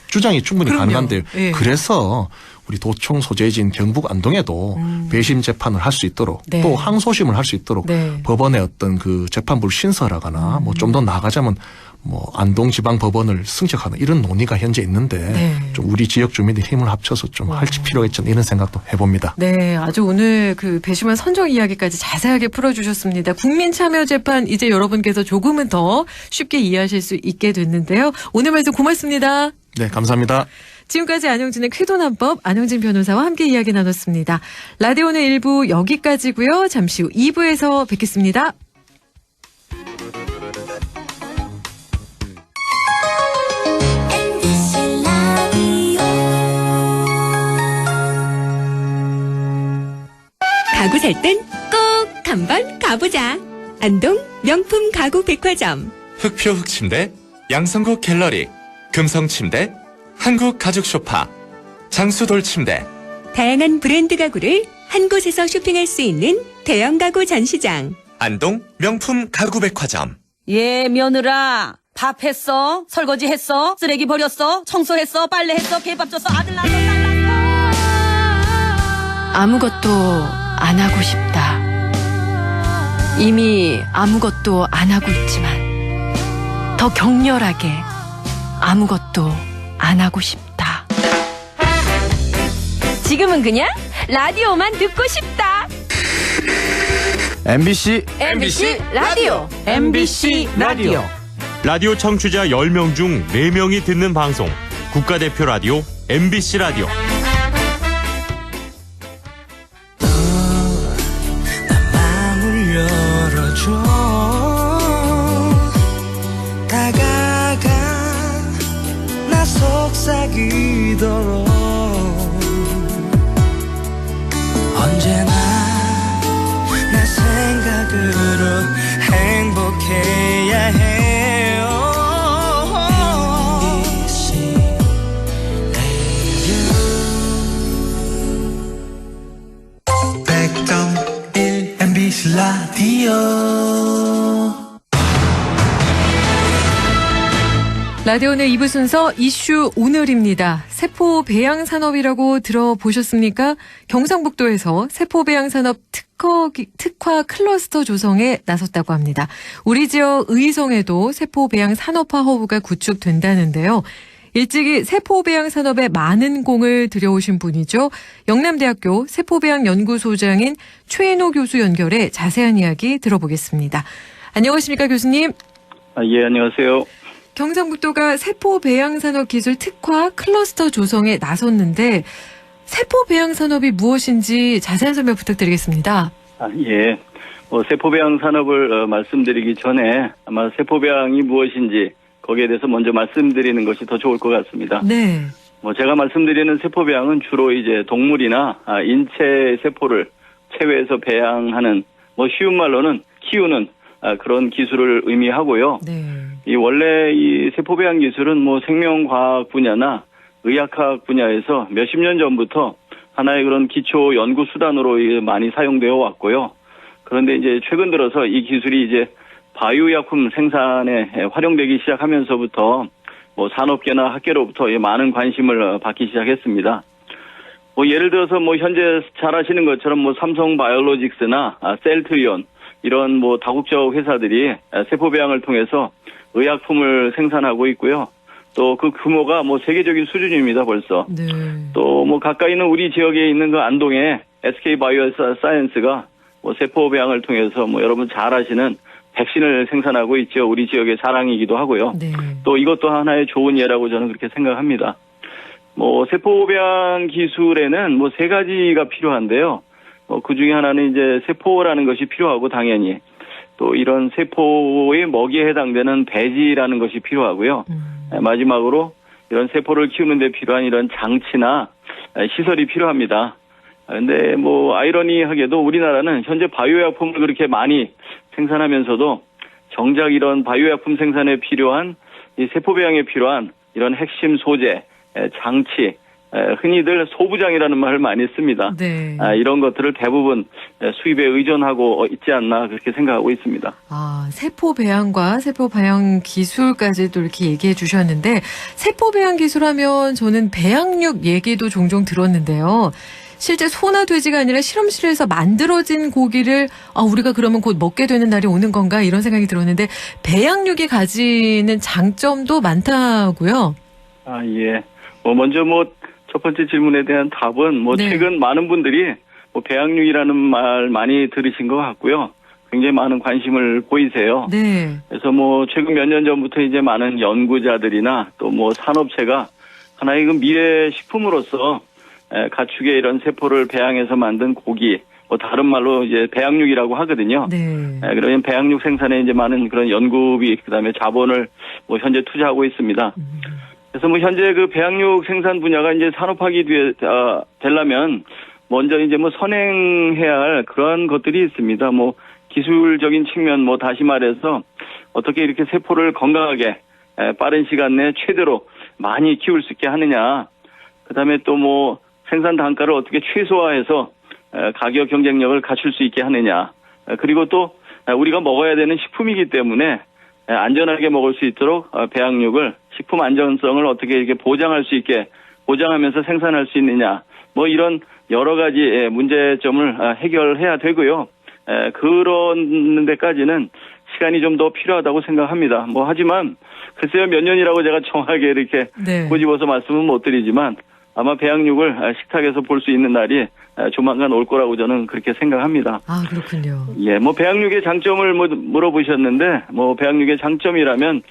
Speaker 2: 주장이 충분히
Speaker 1: 그럼요.
Speaker 2: 가능한데요.
Speaker 1: 예.
Speaker 2: 그래서 우리 도청 소재지인 경북 안동에도 배심 재판을 할 수 있도록
Speaker 1: 네.
Speaker 2: 또 항소심을 할 수 있도록
Speaker 1: 네.
Speaker 2: 법원의 어떤 그 재판부를 신설하거나 뭐 좀 더 나아가자면 뭐 안동지방법원을 승격하는 이런 논의가 현재 있는데
Speaker 1: 네.
Speaker 2: 좀 우리 지역 주민들이 힘을 합쳐서 좀 할지 필요가 있지 않나 이런 생각도 해봅니다.
Speaker 1: 네, 아주 오늘 그 배심원 선정 이야기까지 자세하게 풀어주셨습니다. 국민참여재판 이제 여러분께서 조금은 더 쉽게 이해하실 수 있게 됐는데요. 오늘 말씀 고맙습니다.
Speaker 2: 네, 감사합니다.
Speaker 1: 지금까지 안영진의 쾌도난법 안영진 변호사와 함께 이야기 나눴습니다. 라디오는 1부 여기까지고요. 잠시 후 2부에서 뵙겠습니다.
Speaker 3: 가구 살 땐 꼭 한번 가보자. 안동 명품 가구 백화점.
Speaker 4: 흑표 흑침대, 양성국 갤러리, 금성침대, 한국 가죽 소파, 장수돌 침대.
Speaker 3: 다양한 브랜드 가구를 한 곳에서 쇼핑할 수 있는 대형 가구 전시장.
Speaker 4: 안동 명품 가구 백화점.
Speaker 5: 예, 며느라. 밥 했어? 설거지 했어? 쓰레기 버렸어? 청소했어? 빨래했어? 개밥 줬어? 아들 낳았어? 딸 낳았어?
Speaker 1: 아무것도 안 하고 싶다. 이미 아무것도 안 하고 있지만 더 격렬하게 아무것도 안 하고 싶다.
Speaker 3: 지금은 그냥 라디오만 듣고 싶다.
Speaker 6: MBC
Speaker 3: 라디오.
Speaker 6: MBC 라디오
Speaker 7: 라디오 청취자 10명 중 4명이 듣는 방송 국가대표 라디오 MBC 라디오.
Speaker 8: 마음을 열어줘 다가가
Speaker 1: 라디오는 2부 순서 이슈 오늘입니다. 세포 배양 산업이라고 들어보셨습니까? 경상북도에서 세포 배양 산업 특화 클러스터 조성에 나섰다고 합니다. 우리 지역 의성에도 세포 배양 산업화 허브가 구축된다는데요. 일찍이 세포 배양 산업에 많은 공을 들여오신 분이죠. 영남대학교 세포배양 연구소장인 최인호 교수 연결해 자세한 이야기 들어보겠습니다. 안녕하십니까, 교수님?
Speaker 8: 예, 안녕하세요.
Speaker 1: 경상북도가 세포 배양 산업 기술 특화 클러스터 조성에 나섰는데 세포 배양 산업이 무엇인지 자세한 설명 부탁드리겠습니다.
Speaker 8: 예. 세포 배양 산업을 말씀드리기 전에 아마 세포 배양이 무엇인지 거기에 대해서 먼저 말씀드리는 것이 더 좋을 것 같습니다.
Speaker 1: 네.
Speaker 8: 제가 말씀드리는 세포 배양은 주로 이제 동물이나 인체 세포를 체외에서 배양하는 쉬운 말로는 키우는 그런 기술을 의미하고요.
Speaker 1: 네.
Speaker 8: 원래 이 세포 배양 기술은 생명과학 분야나 의학학 분야에서 몇십 년 전부터 하나의 그런 기초 연구 수단으로 많이 사용되어 왔고요. 그런데 이제 최근 들어서 이 기술이 이제 바이오약품 생산에 활용되기 시작하면서부터 산업계나 학계로부터 많은 관심을 받기 시작했습니다. 예를 들어서 현재 잘 아시는 것처럼 삼성 바이오로직스나 셀트리온 이런 다국적 회사들이 세포 배양을 통해서 의약품을 생산하고 있고요. 또 그 규모가 세계적인 수준입니다, 벌써.
Speaker 1: 네.
Speaker 8: 또 가까이 있는 우리 지역에 있는 그 안동의 SK 바이오사이언스가 세포 배양을 통해서 여러분 잘 아시는 백신을 생산하고 있죠. 우리 지역의 자랑이기도 하고요.
Speaker 1: 네.
Speaker 8: 또 이것도 하나의 좋은 예라고 저는 그렇게 생각합니다. 세포 배양 기술에는 세 가지가 필요한데요. 그 중에 하나는 이제 세포라는 것이 필요하고 당연히 또 이런 세포의 먹이에 해당되는 배지라는 것이 필요하고요. 마지막으로 이런 세포를 키우는 데 필요한 이런 장치나 시설이 필요합니다. 근데 아이러니하게도 우리나라는 현재 바이오약품을 그렇게 많이 생산하면서도 정작 이런 바이오약품 생산에 필요한 이 세포 배양에 필요한 이런 핵심 소재, 장치, 흔히들 소부장이라는 말을 많이 씁니다.
Speaker 1: 네.
Speaker 8: 이런 것들을 대부분 수입에 의존하고 있지 않나 그렇게 생각하고 있습니다.
Speaker 1: 세포 배양과 세포 배양 기술까지도 이렇게 얘기해 주셨는데 세포 배양 기술하면 저는 배양육 얘기도 종종 들었는데요. 실제 소나 돼지가 아니라 실험실에서 만들어진 고기를 우리가 그러면 곧 먹게 되는 날이 오는 건가 이런 생각이 들었는데 배양육이 가지는 장점도 많다고요?
Speaker 8: 예. 먼저 첫 번째 질문에 대한 답은
Speaker 1: 네.
Speaker 8: 최근 많은 분들이 배양육이라는 말 많이 들으신 것 같고요. 굉장히 많은 관심을 보이세요.
Speaker 1: 네.
Speaker 8: 그래서 최근 몇 년 전부터 이제 많은 연구자들이나 또 산업체가 하나의 그 미래 식품으로서 가축의 이런 세포를 배양해서 만든 고기, 다른 말로 이제 배양육이라고 하거든요.
Speaker 1: 네.
Speaker 8: 그러면 배양육 생산에 이제 많은 그런 연구비, 그다음에 자본을 현재 투자하고 있습니다. 그래서 현재 그 배양육 생산 분야가 이제 산업화기 되려면 먼저 이제 선행해야 할 그런 것들이 있습니다. 기술적인 측면, 다시 말해서 어떻게 이렇게 세포를 건강하게 빠른 시간 내에 최대로 많이 키울 수 있게 하느냐. 그다음에 또 생산 단가를 어떻게 최소화해서 가격 경쟁력을 갖출 수 있게 하느냐. 그리고 또 우리가 먹어야 되는 식품이기 때문에 안전하게 먹을 수 있도록 배양육을 식품 안전성을 어떻게 이렇게 보장할 수 있게 보장하면서 생산할 수 있느냐. 이런 여러 가지 문제점을 해결해야 되고요. 그런 데까지는 시간이 좀 더 필요하다고 생각합니다. 하지만 글쎄요, 몇 년이라고 제가 정확하게 이렇게
Speaker 1: 네.
Speaker 8: 꼬집어서 말씀은 못 드리지만 아마 배양육을 식탁에서 볼 수 있는 날이 조만간 올 거라고 저는 그렇게 생각합니다.
Speaker 1: 그렇군요.
Speaker 8: 예, 배양육의 장점을 물어보셨는데, 배양육의 장점이라면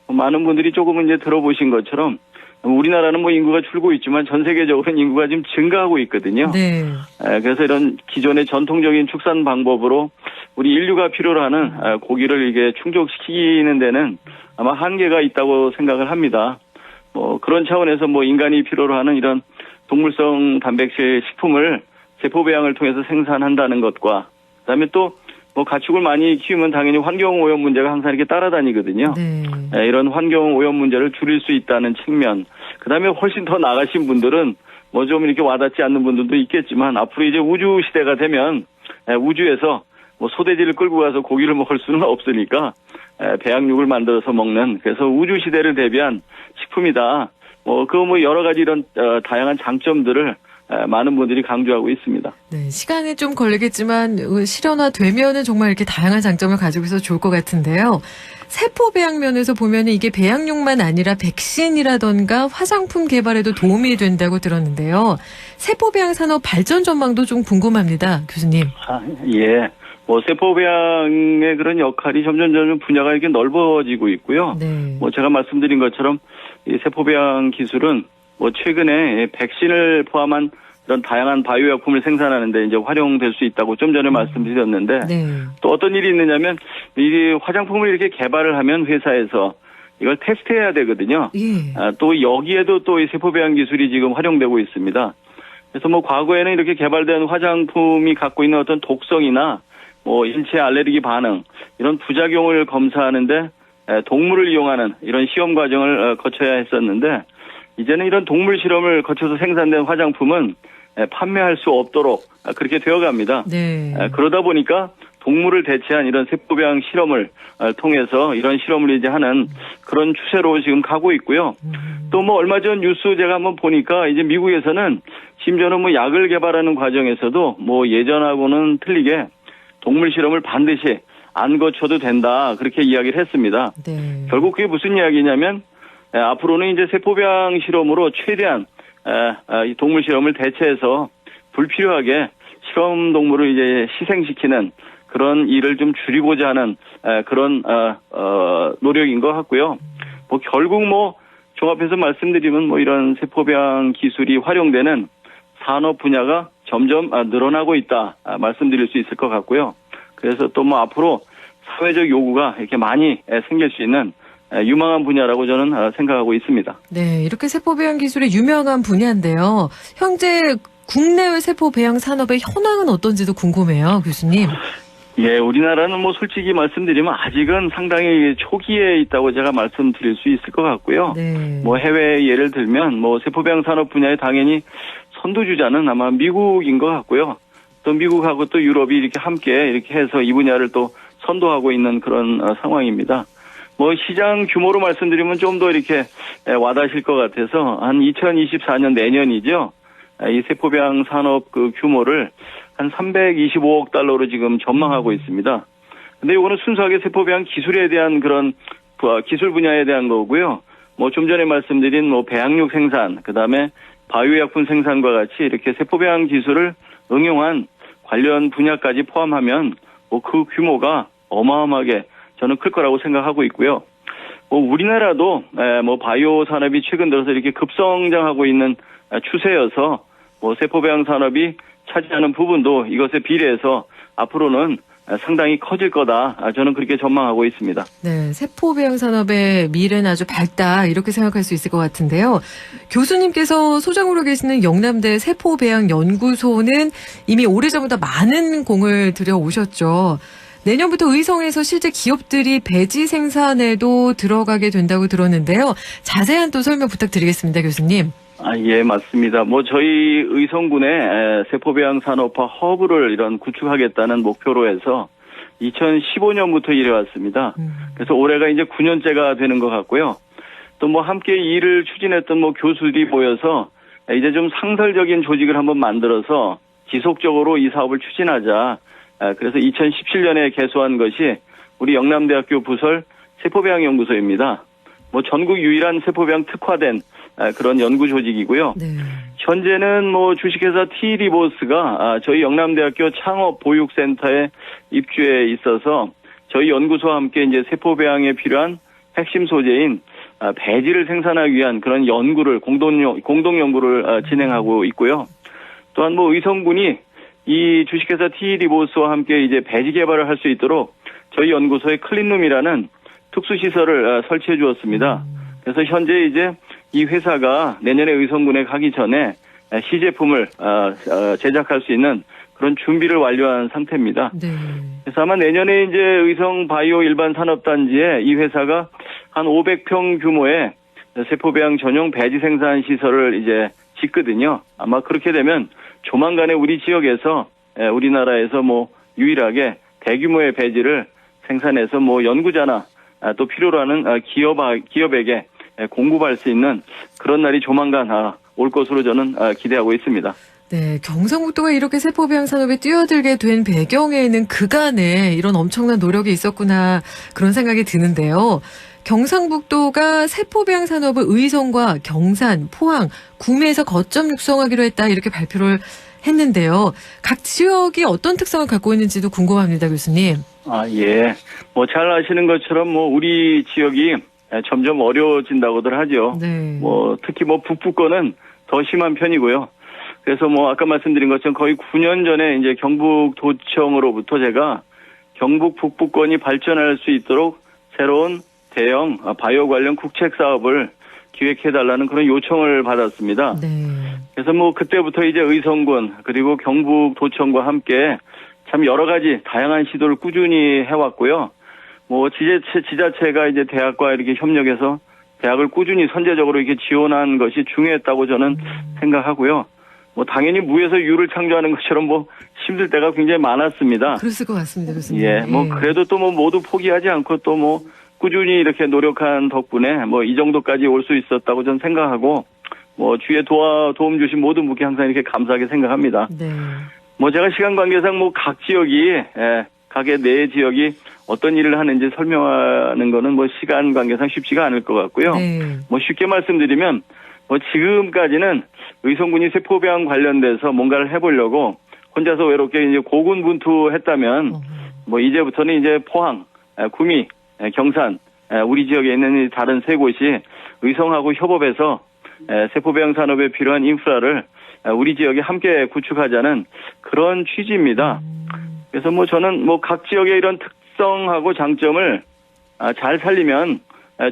Speaker 8: 많은 분들이 조금은 이제 들어보신 것처럼 우리나라는 인구가 줄고 있지만 전 세계적으로는 인구가 지금 증가하고 있거든요.
Speaker 1: 네.
Speaker 8: 그래서 이런 기존의 전통적인 축산 방법으로 우리 인류가 필요로 하는 고기를 이게 충족시키는 데는 아마 한계가 있다고 생각을 합니다. 그런 차원에서 인간이 필요로 하는 이런 동물성 단백질 식품을 세포 배양을 통해서 생산한다는 것과 그다음에 또 가축을 많이 키우면 당연히 환경 오염 문제가 항상 이렇게 따라다니거든요.
Speaker 1: 네.
Speaker 8: 이런 환경 오염 문제를 줄일 수 있다는 측면. 그다음에 훨씬 더 나가신 분들은 좀 이렇게 와닿지 않는 분들도 있겠지만 앞으로 이제 우주 시대가 되면 우주에서 소돼지를 끌고 가서 고기를 먹을 수는 없으니까 배양육을 만들어서 먹는 그래서 우주 시대를 대비한 식품이다. 여러 가지 이런 다양한 장점들을 많은 분들이 강조하고 있습니다.
Speaker 1: 네, 시간이 좀 걸리겠지만 실현화되면은 정말 이렇게 다양한 장점을 가지고 있어서 좋을 것 같은데요. 세포 배양 면에서 보면은 이게 배양육만 아니라 백신이라던가 화장품 개발에도 도움이 된다고 들었는데요. 세포 배양 산업 발전 전망도 좀 궁금합니다, 교수님.
Speaker 8: 예. 세포 배양의 그런 역할이 점점 분야가 이렇게 넓어지고 있고요.
Speaker 1: 네.
Speaker 8: 제가 말씀드린 것처럼 이 세포 배양 기술은 최근에 백신을 포함한 이런 다양한 바이오 약품을 생산하는데 이제 활용될 수 있다고 좀 전에 말씀드렸는데
Speaker 1: 네.
Speaker 8: 또 어떤 일이 있느냐면 이 화장품을 이렇게 개발을 하면 회사에서 이걸 테스트해야 되거든요.
Speaker 1: 예.
Speaker 8: 또 여기에도 또 이 세포 배양 기술이 지금 활용되고 있습니다. 그래서 과거에는 이렇게 개발된 화장품이 갖고 있는 어떤 독성이나 인체 알레르기 반응 이런 부작용을 검사하는데 동물을 이용하는 이런 시험 과정을 거쳐야 했었는데 이제는 이런 동물 실험을 거쳐서 생산된 화장품은 판매할 수 없도록 그렇게 되어갑니다.
Speaker 1: 네.
Speaker 8: 그러다 보니까 동물을 대체한 이런 세포 배양 실험을 통해서 이런 실험을 이제 하는 그런 추세로 지금 가고 있고요. 또 얼마 전 뉴스 제가 한번 보니까 이제 미국에서는 심지어는 약을 개발하는 과정에서도 예전하고는 틀리게 동물 실험을 반드시 안 거쳐도 된다 그렇게 이야기를 했습니다.
Speaker 1: 네.
Speaker 8: 결국 그게 무슨 이야기냐면 앞으로는 이제 세포 배양 실험으로 최대한 이 동물 실험을 대체해서 불필요하게 실험 동물을 이제 희생시키는 그런 일을 좀 줄이고자 하는 그런 노력인 것 같고요. 결국 종합해서 말씀드리면 이런 세포 배양 기술이 활용되는 산업 분야가 점점 늘어나고 있다 말씀드릴 수 있을 것 같고요. 그래서 또 앞으로 사회적 요구가 이렇게 많이 생길 수 있는 유망한 분야라고 저는 생각하고 있습니다.
Speaker 1: 네, 이렇게 세포 배양 기술의 유명한 분야인데요. 현재 국내외 세포 배양 산업의 현황은 어떤지도 궁금해요, 교수님.
Speaker 8: 예, 우리나라는 솔직히 말씀드리면 아직은 상당히 초기에 있다고 제가 말씀드릴 수 있을 것 같고요.
Speaker 1: 네.
Speaker 8: 해외 예를 들면 세포 배양 산업 분야에 당연히 선두주자는 아마 미국인 것 같고요. 또 미국하고 또 유럽이 이렇게 함께 이렇게 해서 이 분야를 또 선도하고 있는 그런 상황입니다. 시장 규모로 말씀드리면 좀 더 이렇게 와닿으실 것 같아서 한 2024년 내년이죠. 이 세포 배양 산업 그 규모를 한 325억 달러로 지금 전망하고 있습니다. 근데 이거는 순수하게 세포 배양 기술에 대한 그런 기술 분야에 대한 거고요. 좀 전에 말씀드린 배양육 생산, 그다음에 바이오 약품 생산과 같이 이렇게 세포 배양 기술을 응용한 관련 분야까지 포함하면 그 규모가 어마어마하게 저는 클 거라고 생각하고 있고요. 우리나라도 바이오 산업이 최근 들어서 이렇게 급성장하고 있는 추세여서 세포 배양 산업이 차지하는 부분도 이것에 비례해서 앞으로는 상당히 커질 거다. 저는 그렇게 전망하고 있습니다.
Speaker 1: 네, 세포 배양 산업의 미래는 아주 밝다 이렇게 생각할 수 있을 것 같은데요. 교수님께서 소장으로 계시는 영남대 세포 배양 연구소는 이미 오래전부터 많은 공을 들여 오셨죠. 내년부터 의성에서 실제 기업들이 배지 생산에도 들어가게 된다고 들었는데요. 자세한 또 설명 부탁드리겠습니다, 교수님.
Speaker 8: 예, 맞습니다. 저희 의성군의 세포 배양 산업화 허브를 이런 구축하겠다는 목표로 해서 2015년부터 일해왔습니다. 그래서 올해가 이제 9년째가 되는 것 같고요. 또 함께 일을 추진했던 교수들이 모여서 이제 좀 상설적인 조직을 한번 만들어서 지속적으로 이 사업을 추진하자. 그래서 2017년에 개소한 것이 우리 영남대학교 부설 세포배양연구소입니다. 전국 유일한 세포배양 특화된 그런 연구 조직이고요.
Speaker 1: 네.
Speaker 8: 현재는 주식회사 T리보스가 저희 영남대학교 창업보육센터에 입주해 있어서 저희 연구소와 함께 이제 세포배양에 필요한 핵심 소재인 배지를 생산하기 위한 그런 연구를 공동 연구를 진행하고 있고요. 또한 의성군이 이 주식회사 T리보스와 함께 이제 배지 개발을 할 수 있도록 저희 연구소에 클린룸이라는 특수시설을 설치해 주었습니다. 그래서 현재 이제 이 회사가 내년에 의성군에 가기 전에 시제품을 제작할 수 있는 그런 준비를 완료한 상태입니다.
Speaker 1: 네.
Speaker 8: 그래서 아마 내년에 이제 의성 바이오 일반 산업단지에 이 회사가 한 500평 규모의 세포배양 전용 배지 생산 시설을 이제 짓거든요. 아마 그렇게 되면 조만간에 우리 지역에서 우리나라에서 유일하게 대규모의 배지를 생산해서 연구자나 또 필요로 하는 기업에게 공급할 수 있는 그런 날이 조만간 올 것으로 저는 기대하고 있습니다.
Speaker 1: 네, 경상북도가 이렇게 세포배양 산업에 뛰어들게 된 배경에는 그간에 이런 엄청난 노력이 있었구나 그런 생각이 드는데요. 경상북도가 세포배양 산업을 의성과 경산, 포항, 구미에서 거점 육성하기로 했다 이렇게 발표를 했는데요. 각 지역이 어떤 특성을 갖고 있는지도 궁금합니다, 교수님.
Speaker 8: 예. 뭐 잘 아시는 것처럼 뭐 우리 지역이 점점 어려워진다고들 하죠.
Speaker 1: 네.
Speaker 8: 뭐 특히 뭐 북부권은 더 심한 편이고요. 그래서 뭐 아까 말씀드린 것처럼 거의 9년 전에 이제 경북도청으로부터 제가 경북 북부권이 발전할 수 있도록 새로운 대형 바이오 관련 국책 사업을 기획해달라는 그런 요청을 받았습니다.
Speaker 1: 네.
Speaker 8: 그래서 뭐 그때부터 이제 의성군 그리고 경북도청과 함께 참 여러 가지 다양한 시도를 꾸준히 해왔고요. 뭐 지자체가 이제 대학과 이렇게 협력해서 대학을 꾸준히 선제적으로 이렇게 지원한 것이 중요했다고 저는 생각하고요. 뭐 당연히 무에서 유를 창조하는 것처럼 뭐 힘들 때가 굉장히 많았습니다.
Speaker 1: 그랬을 것 같습니다, 교수님.
Speaker 8: 예, 뭐 그래도 또 뭐 모두 포기하지 않고 또 뭐 꾸준히 이렇게 노력한 덕분에 뭐 이 정도까지 올 수 있었다고 저는 생각하고 뭐 주위에 도움 주신 모든 분께 항상 이렇게 감사하게 생각합니다.
Speaker 1: 네.
Speaker 8: 뭐 제가 시간 관계상 뭐 각 지역이 각의 내 지역이 어떤 일을 하는지 설명하는 거는 뭐 시간 관계상 쉽지가 않을 것 같고요.
Speaker 1: 네.
Speaker 8: 뭐 쉽게 말씀드리면 뭐 지금까지는 의성군이 세포배양 관련돼서 뭔가를 해보려고 혼자서 외롭게 이제 고군분투했다면 뭐 이제부터는 이제 포항, 구미, 경산, 우리 지역에 있는 이 다른 세 곳이 의성하고 협업해서 세포배양 산업에 필요한 인프라를 우리 지역에 함께 구축하자는 그런 취지입니다. 그래서 뭐 저는 뭐 각 지역의 이런 특성하고 장점을 잘 살리면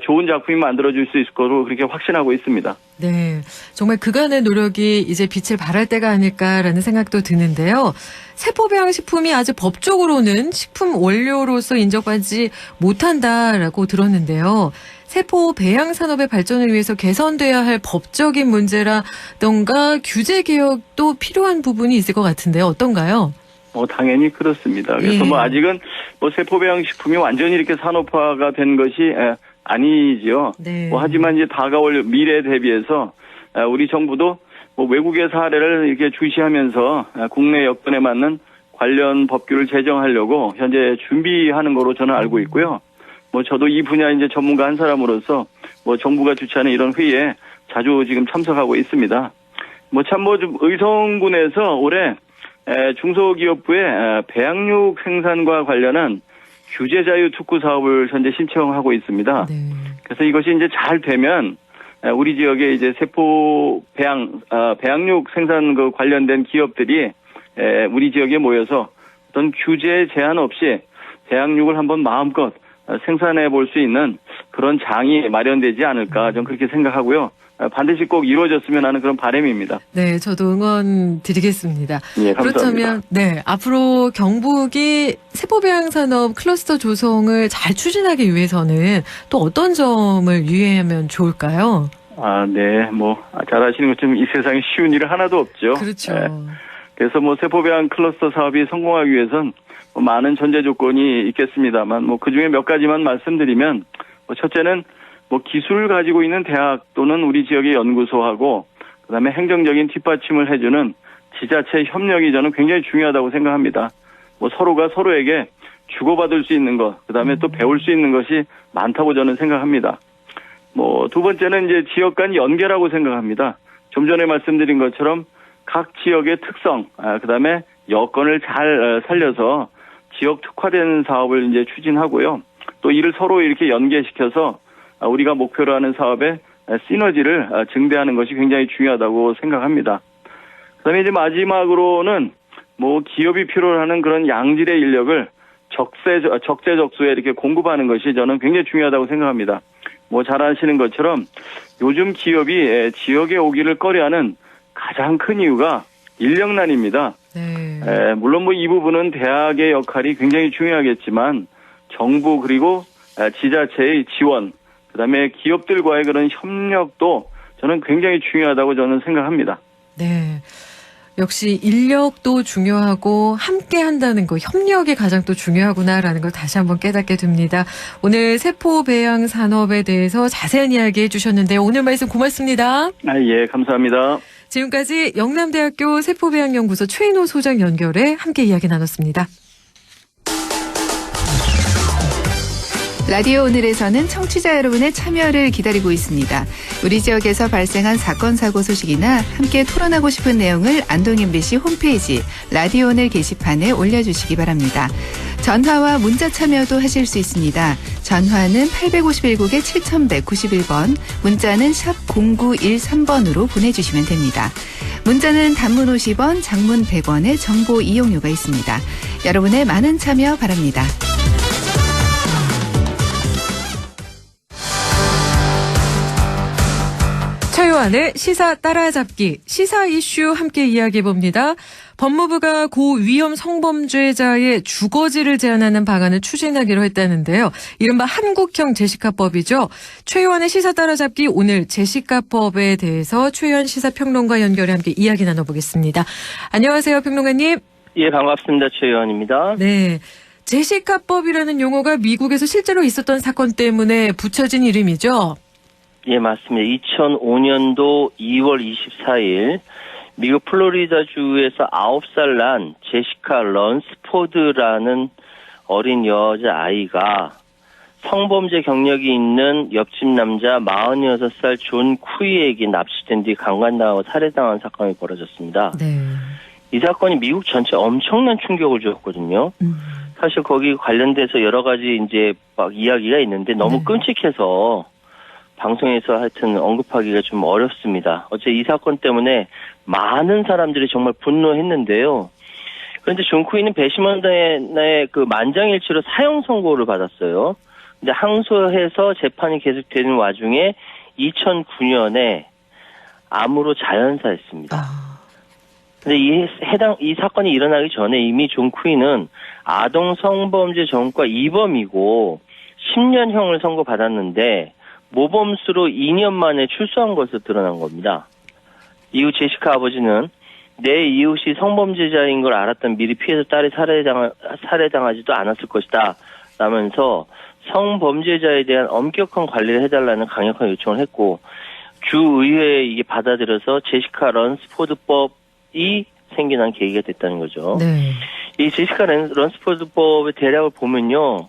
Speaker 8: 좋은 작품이 만들어질 수 있을 거로 그렇게 확신하고 있습니다.
Speaker 1: 네. 정말 그간의 노력이 이제 빛을 발할 때가 아닐까라는 생각도 드는데요. 세포배양 식품이 아직 법적으로는 식품 원료로서 인정받지 못한다라고 들었는데요. 세포 배양 산업의 발전을 위해서 개선돼야 할 법적인 문제라던가 규제 개혁도 필요한 부분이 있을 것 같은데요. 어떤가요?
Speaker 8: 당연히 그렇습니다. 그래서
Speaker 1: 예.
Speaker 8: 뭐 아직은 뭐 세포 배양 식품이 완전히 이렇게 산업화가 된 것이 아니지요.
Speaker 1: 네.
Speaker 8: 뭐 하지만 이제 다가올 미래 대비해서 우리 정부도 뭐 외국의 사례를 이렇게 주시하면서 국내 여건에 맞는 관련 법규를 제정하려고 현재 준비하는 거로 저는 알고 있고요. 뭐 저도 이 분야 이제 전문가 한 사람으로서 뭐 정부가 주최하는 이런 회의에 자주 지금 참석하고 있습니다. 뭐 참 뭐 좀 의성군에서 올해 중소기업부의 배양육 생산과 관련한 규제 자유 특구 사업을 현재 신청하고 있습니다.
Speaker 1: 네.
Speaker 8: 그래서 이것이 이제 잘 되면 우리 지역에 이제 세포 배양육 생산 그 관련된 기업들이 우리 지역에 모여서 어떤 규제 제한 없이 배양육을 한번 마음껏 생산해 볼 수 있는 그런 장이 마련되지 않을까 저는 그렇게 생각하고요. 반드시 꼭 이루어졌으면 하는 그런 바람입니다.
Speaker 1: 네, 저도 응원 드리겠습니다.
Speaker 8: 예, 감사합니다.
Speaker 1: 그렇다면 네, 앞으로 경북이 세포배양 산업 클러스터 조성을 잘 추진하기 위해서는 또 어떤 점을 유의하면 좋을까요?
Speaker 8: 네, 뭐 잘 아시는 것처럼 이 세상에 쉬운 일은 하나도 없죠.
Speaker 1: 그렇죠.
Speaker 8: 그래서 뭐 세포배양 클러스터 사업이 성공하기 위해선 뭐 많은 전제 조건이 있겠습니다만 뭐 그중에 몇 가지만 말씀드리면 뭐 첫째는 뭐 기술을 가지고 있는 대학 또는 우리 지역의 연구소하고 그다음에 행정적인 뒷받침을 해주는 지자체 협력이 저는 굉장히 중요하다고 생각합니다. 뭐 서로가 서로에게 주고받을 수 있는 것, 그다음에 또 배울 수 있는 것이 많다고 저는 생각합니다. 뭐 두 번째는 이제 지역 간 연계라고 생각합니다. 좀 전에 말씀드린 것처럼 각 지역의 특성, 그다음에 여건을 잘 살려서 지역 특화된 사업을 이제 추진하고요. 또 이를 서로 이렇게 연계시켜서 우리가 목표로 하는 사업의 시너지를 증대하는 것이 굉장히 중요하다고 생각합니다. 그다음에 이제 마지막으로는 뭐 기업이 필요로 하는 그런 양질의 인력을 적재적소에 이렇게 공급하는 것이 저는 굉장히 중요하다고 생각합니다. 뭐 잘 아시는 것처럼 요즘 기업이 지역에 오기를 꺼려하는 가장 큰 이유가 인력난입니다.
Speaker 1: 네.
Speaker 8: 물론 뭐 이 부분은 대학의 역할이 굉장히 중요하겠지만 정부 그리고 지자체의 지원, 그다음에 기업들과의 그런 협력도 저는 굉장히 중요하다고 저는 생각합니다.
Speaker 1: 네. 역시 인력도 중요하고 함께 한다는 거, 협력이 가장 또 중요하구나라는 걸 다시 한번 깨닫게 됩니다. 오늘 세포 배양 산업에 대해서 자세한 이야기 해주셨는데요. 오늘 말씀 고맙습니다.
Speaker 8: 예, 감사합니다.
Speaker 1: 지금까지 영남대학교 세포배양연구소 최인호 소장 연결해 함께 이야기 나눴습니다.
Speaker 9: 라디오 오늘에서는 청취자 여러분의 참여를 기다리고 있습니다. 우리 지역에서 발생한 사건 사고 소식이나 함께 토론하고 싶은 내용을 안동 MBC 홈페이지 라디오 오늘 게시판에 올려주시기 바랍니다. 전화와 문자 참여도 하실 수 있습니다. 전화는 851국에 7191번, 문자는 샵 0913번으로 보내주시면 됩니다. 문자는 단문 50원, 장문 100원의 정보 이용료가 있습니다. 여러분의 많은 참여 바랍니다.
Speaker 1: 최요한의 시사 따라잡기, 시사 이슈 함께 이야기해봅니다. 법무부가 고위험 성범죄자의 주거지를 제한하는 방안을 추진하기로 했다는데요. 이른바 한국형 제시카법이죠. 최요한의 시사 따라잡기, 오늘 제시카법에 대해서 최요한 시사평론가 연결해 함께 이야기 나눠보겠습니다. 안녕하세요, 평론가님.
Speaker 10: 예, 반갑습니다. 최요한입니다.
Speaker 1: 네. 제시카법이라는 용어가 미국에서 실제로 있었던 사건 때문에 붙여진 이름이죠.
Speaker 10: 예, 맞습니다. 2005년도 2월 24일 미국 플로리다주에서 9살 난 제시카 런스포드라는 어린 여자아이가 성범죄 경력이 있는 옆집 남자 46살 존 쿠이에게 납치된 뒤 강간당하고 살해당한 사건이 벌어졌습니다.
Speaker 1: 네.
Speaker 10: 이 사건이 미국 전체에 엄청난 충격을 주었거든요. 사실 거기 관련돼서 여러 가지 이제 막 이야기가 있는데 너무 끔찍해서 방송에서 하여튼 언급하기가 좀 어렵습니다. 어째 이 사건 때문에 많은 사람들이 정말 분노했는데요. 그런데 존 쿠이는 배심원단의 그 만장일치로 사형 선고를 받았어요. 근데 항소해서 재판이 계속되는 와중에 2009년에 암으로 자연사했습니다. 근데 이 사건이 일어나기 전에 이미 존 쿠이는 아동 성범죄 전과 2범이고 10년형을 선고받았는데 모범수로 2년 만에 출소한 것으로 드러난 겁니다. 이후 제시카 아버지는 내 이웃이 성범죄자인 걸 알았던 미리 피해서 딸이 살해당하지도 않았을 것이다 라면서 성범죄자에 대한 엄격한 관리를 해달라는 강력한 요청을 했고 주의회에 이게 받아들여서 제시카 런스포드법이 생겨난 계기가 됐다는 거죠.
Speaker 1: 네.
Speaker 10: 이 제시카 런스포드법의 대략을 보면요.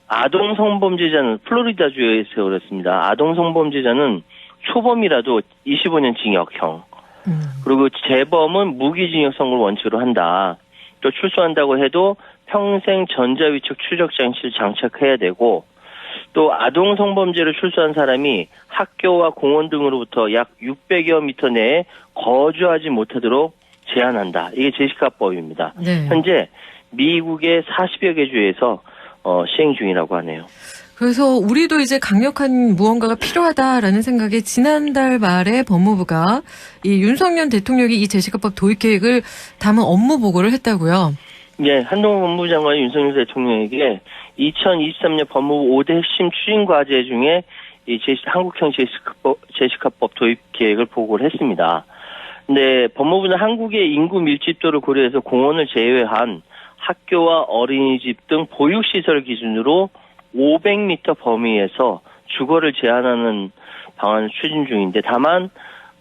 Speaker 10: 아동 성범죄자는 플로리다주에서 그렇습니다. 아동 성범죄자는 초범이라도 25년 징역형. 그리고 재범은 무기징역 선고를 원칙으로 한다. 또 출소한다고 해도 평생 전자위축 추적 장치를 장착해야 되고 또 아동 성범죄를 출소한 사람이 학교와 공원 등으로부터 약 600여 미터 내에 거주하지 못하도록 제한한다. 이게 제시카법입니다.
Speaker 1: 네.
Speaker 10: 현재 미국의 40여 개 주에서 시행 중이라고 하네요.
Speaker 1: 그래서 우리도 이제 강력한 무언가가 필요하다라는 생각에 지난달 말에 법무부가 이 윤석열 대통령이 이 제시카법 도입 계획을 담은 업무 보고를 했다고요.
Speaker 10: 네, 한동훈 법무부 장관이 윤석열 대통령에게 2023년 법무부 5대 핵심 추진 과제 중에 이 한국형 제시카법 도입 계획을 보고를 했습니다. 근데 법무부는 한국의 인구 밀집도를 고려해서 공원을 제외한 학교와 어린이집 등 보육시설 기준으로 500m 범위에서 주거를 제한하는 방안을 추진 중인데 다만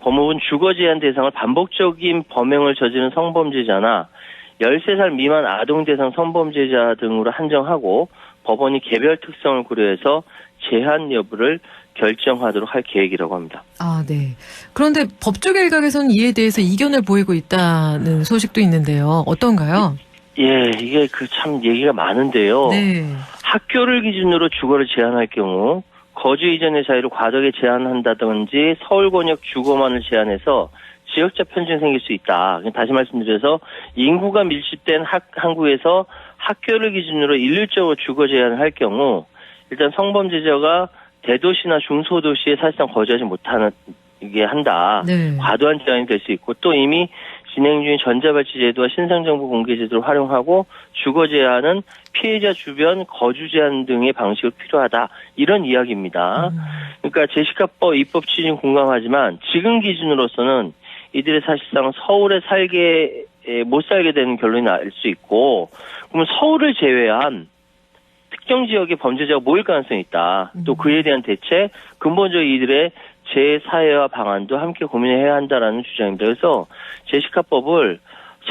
Speaker 10: 법무부는 주거 제한 대상을 반복적인 범행을 저지른 성범죄자나 13살 미만 아동 대상 성범죄자 등으로 한정하고 법원이 개별 특성을 고려해서 제한 여부를 결정하도록 할 계획이라고 합니다.
Speaker 1: 아, 네. 그런데 법조 일각에서는 이에 대해서 이견을 보이고 있다는 소식도 있는데요. 어떤가요?
Speaker 10: 예, 이게 참 얘기가 많은데요.
Speaker 1: 네.
Speaker 10: 학교를 기준으로 주거를 제한할 경우 거주 이전의 자유를 과도하게 제한한다든지 서울권역 주거만을 제한해서 지역자 편중이 생길 수 있다. 다시 말씀드려서 인구가 밀집된 한국에서 학교를 기준으로 일률적으로 주거 제한을 할 경우 일단 성범죄자가 대도시나 중소도시에 사실상 거주하지 못하게 한다.
Speaker 1: 네.
Speaker 10: 과도한 제한이 될 수 있고 또 이미 진행 중인 전자발찌 제도와 신상정보 공개 제도를 활용하고 주거 제한은 피해자 주변 거주 제한 등의 방식으로 필요하다. 이런 이야기입니다. 그러니까 제시카법 입법 취지는 공감하지만 지금 기준으로서는 이들이 사실상 서울에 못 살게 되는 결론이 날 수 있고, 그러면 서울을 제외한 특정 지역의 범죄자가 모일 가능성이 있다. 또 그에 대한 대책, 근본적으로 이들의 재사회화 방안도 함께 고민해야 한다라는 주장입니다. 그래서 제시카법을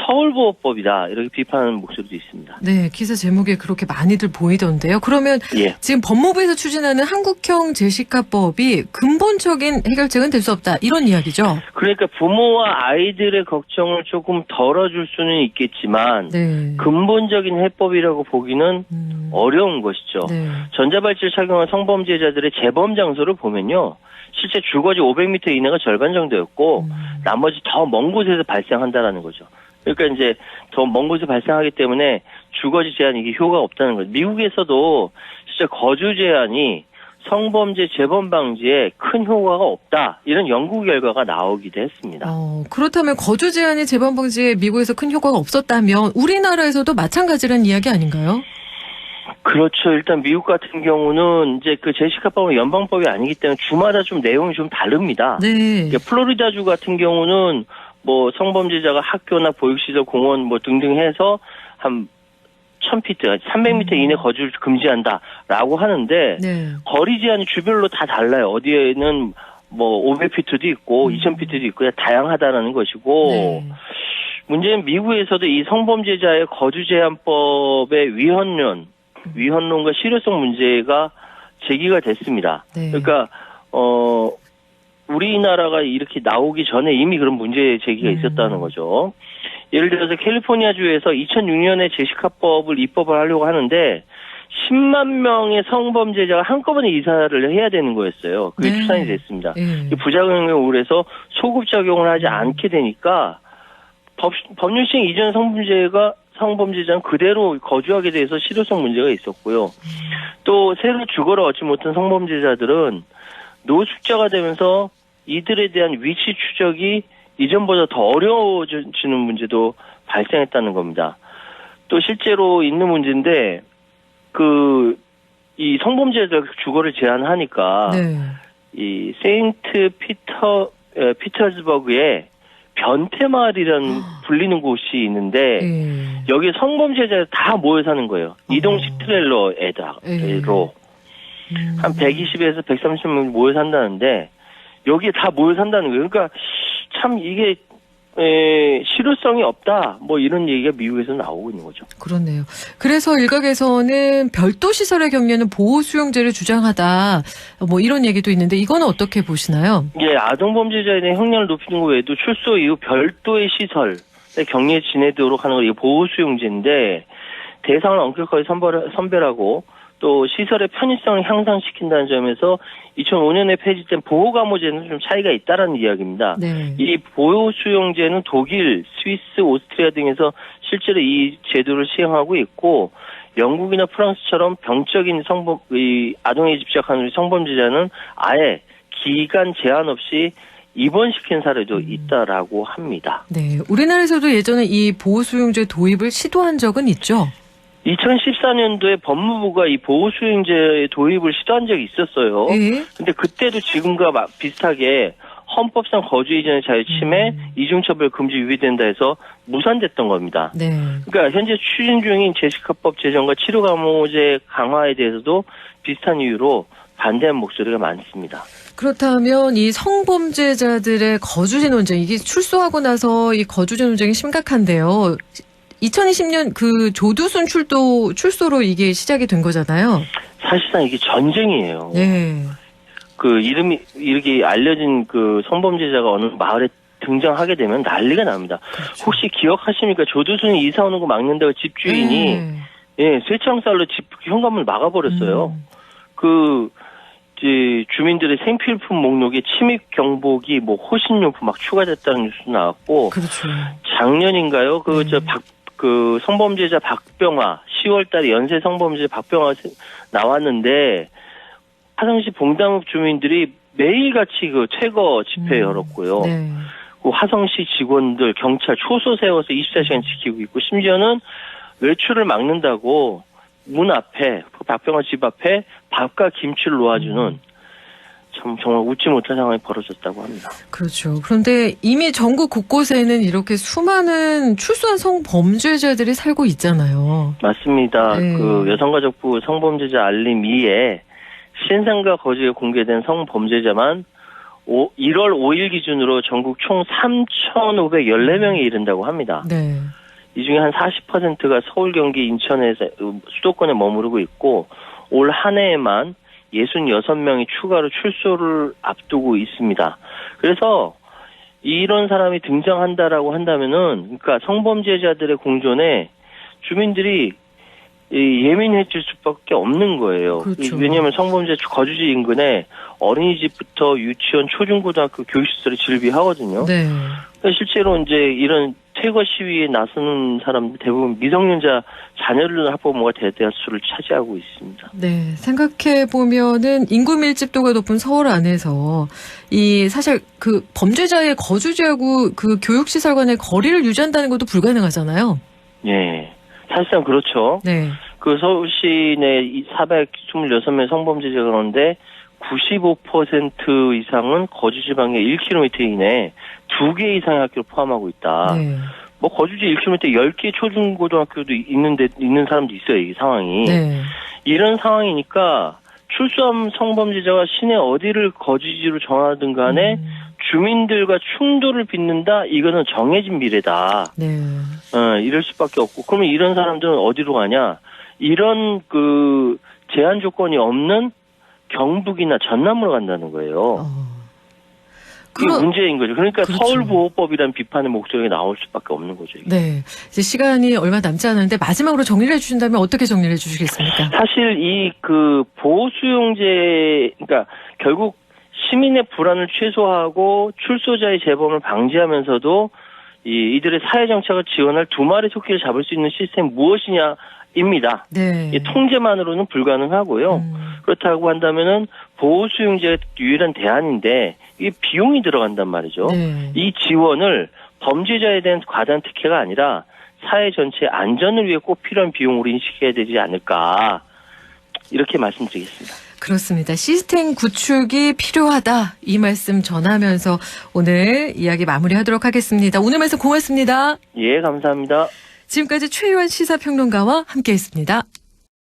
Speaker 10: 서울보호법이다 이렇게 비판하는 목소리도 있습니다.
Speaker 1: 네, 기사 제목에 그렇게 많이들 보이던데요. 그러면
Speaker 10: 예.
Speaker 1: 지금 법무부에서 추진하는 한국형 제시카법이 근본적인 해결책은 될 수 없다 이런 이야기죠.
Speaker 10: 그러니까 부모와 아이들의 걱정을 조금 덜어줄 수는 있겠지만
Speaker 1: 네.
Speaker 10: 근본적인 해법이라고 보기는 어려운 것이죠.
Speaker 1: 네.
Speaker 10: 전자발찌를 착용한 성범죄자들의 재범 장소를 보면요. 실제 주거지 500m 이내가 절반 정도였고 나머지 더 먼 곳에서 발생한다라는 거죠. 그러니까 이제 더 먼 곳에서 발생하기 때문에 주거지 제한이 이게 효과가 없다는 거죠. 미국에서도 진짜 거주 제한이 성범죄 재범 방지에 큰 효과가 없다. 이런 연구 결과가 나오기도 했습니다.
Speaker 1: 그렇다면 거주 제한이 재범 방지에 미국에서 큰 효과가 없었다면 우리나라에서도 마찬가지라는 이야기 아닌가요?
Speaker 10: 그렇죠. 일단 미국 같은 경우는 이제 그 제시카법은 연방법이 아니기 때문에 주마다 좀 내용이 좀 다릅니다.
Speaker 1: 네.
Speaker 10: 플로리다주 같은 경우는 뭐 성범죄자가 학교나 보육시설, 공원 뭐 등등 해서 한 1000피트, 300m 이내 거주를 금지한다라고 하는데
Speaker 1: 네.
Speaker 10: 거리 제한이 주별로 다 달라요. 어디에는 뭐 500피트도 있고 2000피트도 있고 다양하다라는 것이고
Speaker 1: 네.
Speaker 10: 문제는 미국에서도 이 성범죄자의 거주 제한법의 위헌론과 실효성 문제가 제기가 됐습니다.
Speaker 1: 네.
Speaker 10: 그러니까 우리나라가 이렇게 나오기 전에 이미 그런 문제 제기가 있었다는 거죠. 예를 들어서 캘리포니아주에서 2006년에 제시카법을 입법을 하려고 하는데 10만 명의 성범죄자가 한꺼번에 이사를 해야 되는 거였어요. 그게
Speaker 1: 네.
Speaker 10: 추산이 됐습니다.
Speaker 1: 네.
Speaker 10: 부작용을 우려해서 소급 적용을 하지 않게 되니까 법률 시행 이전 성범죄자는 그대로 거주하게 돼서 실효성 문제가 있었고요. 또 새로 주거를 얻지 못한 성범죄자들은 노숙자가 되면서 이들에 대한 위치 추적이 이전보다 더 어려워지는 문제도 발생했다는 겁니다. 또 실제로 있는 문제인데 이 성범죄자들 주거를 제한하니까
Speaker 1: 네.
Speaker 10: 이 세인트 피터즈버그에 변태마을이라는 불리는 곳이 있는데
Speaker 1: 네.
Speaker 10: 여기에 성범죄자들 다 모여 사는 거예요. 이동식 트레일러로 한 120에서 130명 모여 산다는데 여기에 다 모여 산다는 거예요. 그러니까 참 이게 실효성이 없다. 뭐 이런 얘기가 미국에서 나오고 있는 거죠.
Speaker 1: 그렇네요. 그래서 일각에서는 별도 시설의 경우에는 보호 수용제를 주장하다. 뭐 이런 얘기도 있는데 이거는 어떻게 보시나요?
Speaker 10: 예, 아동 범죄자에 대한 형량을 높이는 것 외에도 출소 이후 별도의 시설에 격리에 지내도록 하는 거 이게 보호 수용제인데 대상을 엄격하게 선별하고 또 시설의 편의성을 향상시킨다는 점에서 2005년에 폐지된 보호감호제는 좀 차이가 있다라는 이야기입니다.
Speaker 1: 네. 이
Speaker 10: 보호수용제는 독일, 스위스, 오스트리아 등에서 실제로 이 제도를 시행하고 있고 영국이나 프랑스처럼 병적인 아동에 집착하는 성범죄자는 아예 기간 제한 없이 입원시킨 사례도 있다라고 합니다.
Speaker 1: 네, 우리나라에서도 예전에 이 보호수용제 도입을 시도한 적은 있죠?
Speaker 10: 2014년도에 법무부가 이 보호수용제 도입을 시도한 적이 있었어요.
Speaker 1: 네.
Speaker 10: 근데 그때도 지금과 비슷하게 헌법상 거주 이전의 자유 침해, 이중처벌 금지 유예된다 해서 무산됐던 겁니다.
Speaker 1: 네.
Speaker 10: 그러니까 현재 추진 중인 제시카법 제정과 치료감호제 강화에 대해서도 비슷한 이유로 반대하는 목소리가 많습니다.
Speaker 1: 그렇다면 이 성범죄자들의 거주지 논쟁, 이게 출소하고 나서 이 거주지 논쟁이 심각한데요. 2020년 그 조두순 출소로 이게 시작이 된 거잖아요.
Speaker 10: 사실상 이게 전쟁이에요.
Speaker 1: 네.
Speaker 10: 그 이름이 이렇게 알려진 그 성범죄자가 어느 마을에 등장하게 되면 난리가 납니다.
Speaker 1: 그렇죠.
Speaker 10: 혹시 기억하십니까? 조두순이 이사 오는 거 막는다고 집주인이 쇠창살로 집 현관문을 막아버렸어요. 이제 주민들의 생필품 목록에 침입 경보기, 뭐 호신용품 막 추가됐다는 뉴스 나왔고.
Speaker 1: 그렇죠.
Speaker 10: 작년인가요? 그 성범죄자 박병화 10월달에 연쇄 성범죄자 박병화 나왔는데 화성시 봉담읍 주민들이 매일같이 그 퇴거 집회 열었고요.
Speaker 1: 네.
Speaker 10: 그 화성시 직원들 경찰 초소 세워서 24시간 지키고 있고 심지어는 외출을 막는다고 문 앞에 그 박병화 집 앞에 밥과 김치를 놓아주는 정말 웃지 못할 상황이 벌어졌다고 합니다.
Speaker 1: 그렇죠. 그런데 이미 전국 곳곳에는 이렇게 수많은 출소한 성범죄자들이 살고 있잖아요.
Speaker 10: 맞습니다.
Speaker 1: 네.
Speaker 10: 그 여성가족부 성범죄자 알림 2에 신상과 거지가 공개된 성범죄자만 1월 5일 기준으로 전국 총 3,514명에 이른다고 합니다.
Speaker 1: 네.
Speaker 10: 이 중에 한 40%가 서울, 경기, 인천에서 수도권에 머무르고 있고 올 한 해에만 66명이 추가로 출소를 앞두고 있습니다. 그래서 이런 사람이 등장한다라고 한다면은, 그러니까 성범죄자들의 공존에 주민들이 예민해질 수밖에 없는 거예요.
Speaker 1: 그렇죠.
Speaker 10: 왜냐하면 성범죄 거주지 인근에 어린이집부터 유치원, 초중고등학교 교육시설이 즐비하거든요.
Speaker 1: 네.
Speaker 10: 그러니까 실제로 이제 이런 퇴거 시위에 나서는 사람들 대부분 미성년자 자녀를 학부모가 대다수를 차지하고 있습니다.
Speaker 1: 네, 생각해 보면은 인구 밀집도가 높은 서울 안에서 이 사실 그 범죄자의 거주지하고 그 교육시설 간의 거리를 유지한다는 것도 불가능하잖아요.
Speaker 10: 예, 사실상 그렇죠.
Speaker 1: 네.
Speaker 10: 그 서울시 내 426명 성범죄자 가운데 95% 이상은 거주지 방에 1km 이내 2개 이상의 학교를 포함하고 있다.
Speaker 1: 네.
Speaker 10: 뭐 거주지 1km 10개 초중고등학교도 있는 사람도 있어요, 이 상황이.
Speaker 1: 네.
Speaker 10: 이런 상황이니까 출소한 성범죄자가 시내 어디를 거주지로 정하든 간에 주민들과 충돌을 빚는다? 이거는 정해진 미래다.
Speaker 1: 네.
Speaker 10: 이럴 수밖에 없고, 그러면 이런 사람들은 어디로 가냐? 이런 그 제한 조건이 없는 경북이나 전남으로 간다는 거예요. 이게 문제인 거죠. 그러니까
Speaker 1: 그렇죠.
Speaker 10: 서울보호법이라는 비판의 목소리가 나올 수밖에 없는 거죠. 이게.
Speaker 1: 네. 이제 시간이 얼마 남지 않았는데 마지막으로 정리를 해주신다면 어떻게 정리를 해주시겠습니까?
Speaker 10: 사실 이 그 보호수용제, 그러니까 결국 시민의 불안을 최소화하고 출소자의 재범을 방지하면서도 이들의 사회정착을 지원할 두 마리 토끼를 잡을 수 있는 시스템 무엇이냐입니다.
Speaker 1: 네.
Speaker 10: 이 통제만으로는 불가능하고요. 그렇다고 한다면은 보호수용제가 유일한 대안인데 이게 비용이 들어간단 말이죠.
Speaker 1: 네.
Speaker 10: 이 지원을 범죄자에 대한 과다한 특혜가 아니라 사회 전체의 안전을 위해 꼭 필요한 비용으로 인식해야 되지 않을까, 이렇게 말씀드리겠습니다.
Speaker 1: 그렇습니다. 시스템 구축이 필요하다, 이 말씀 전하면서 오늘 이야기 마무리하도록 하겠습니다. 오늘 말씀 고맙습니다.
Speaker 10: 예, 감사합니다.
Speaker 1: 지금까지 최유한 시사평론가와 함께했습니다.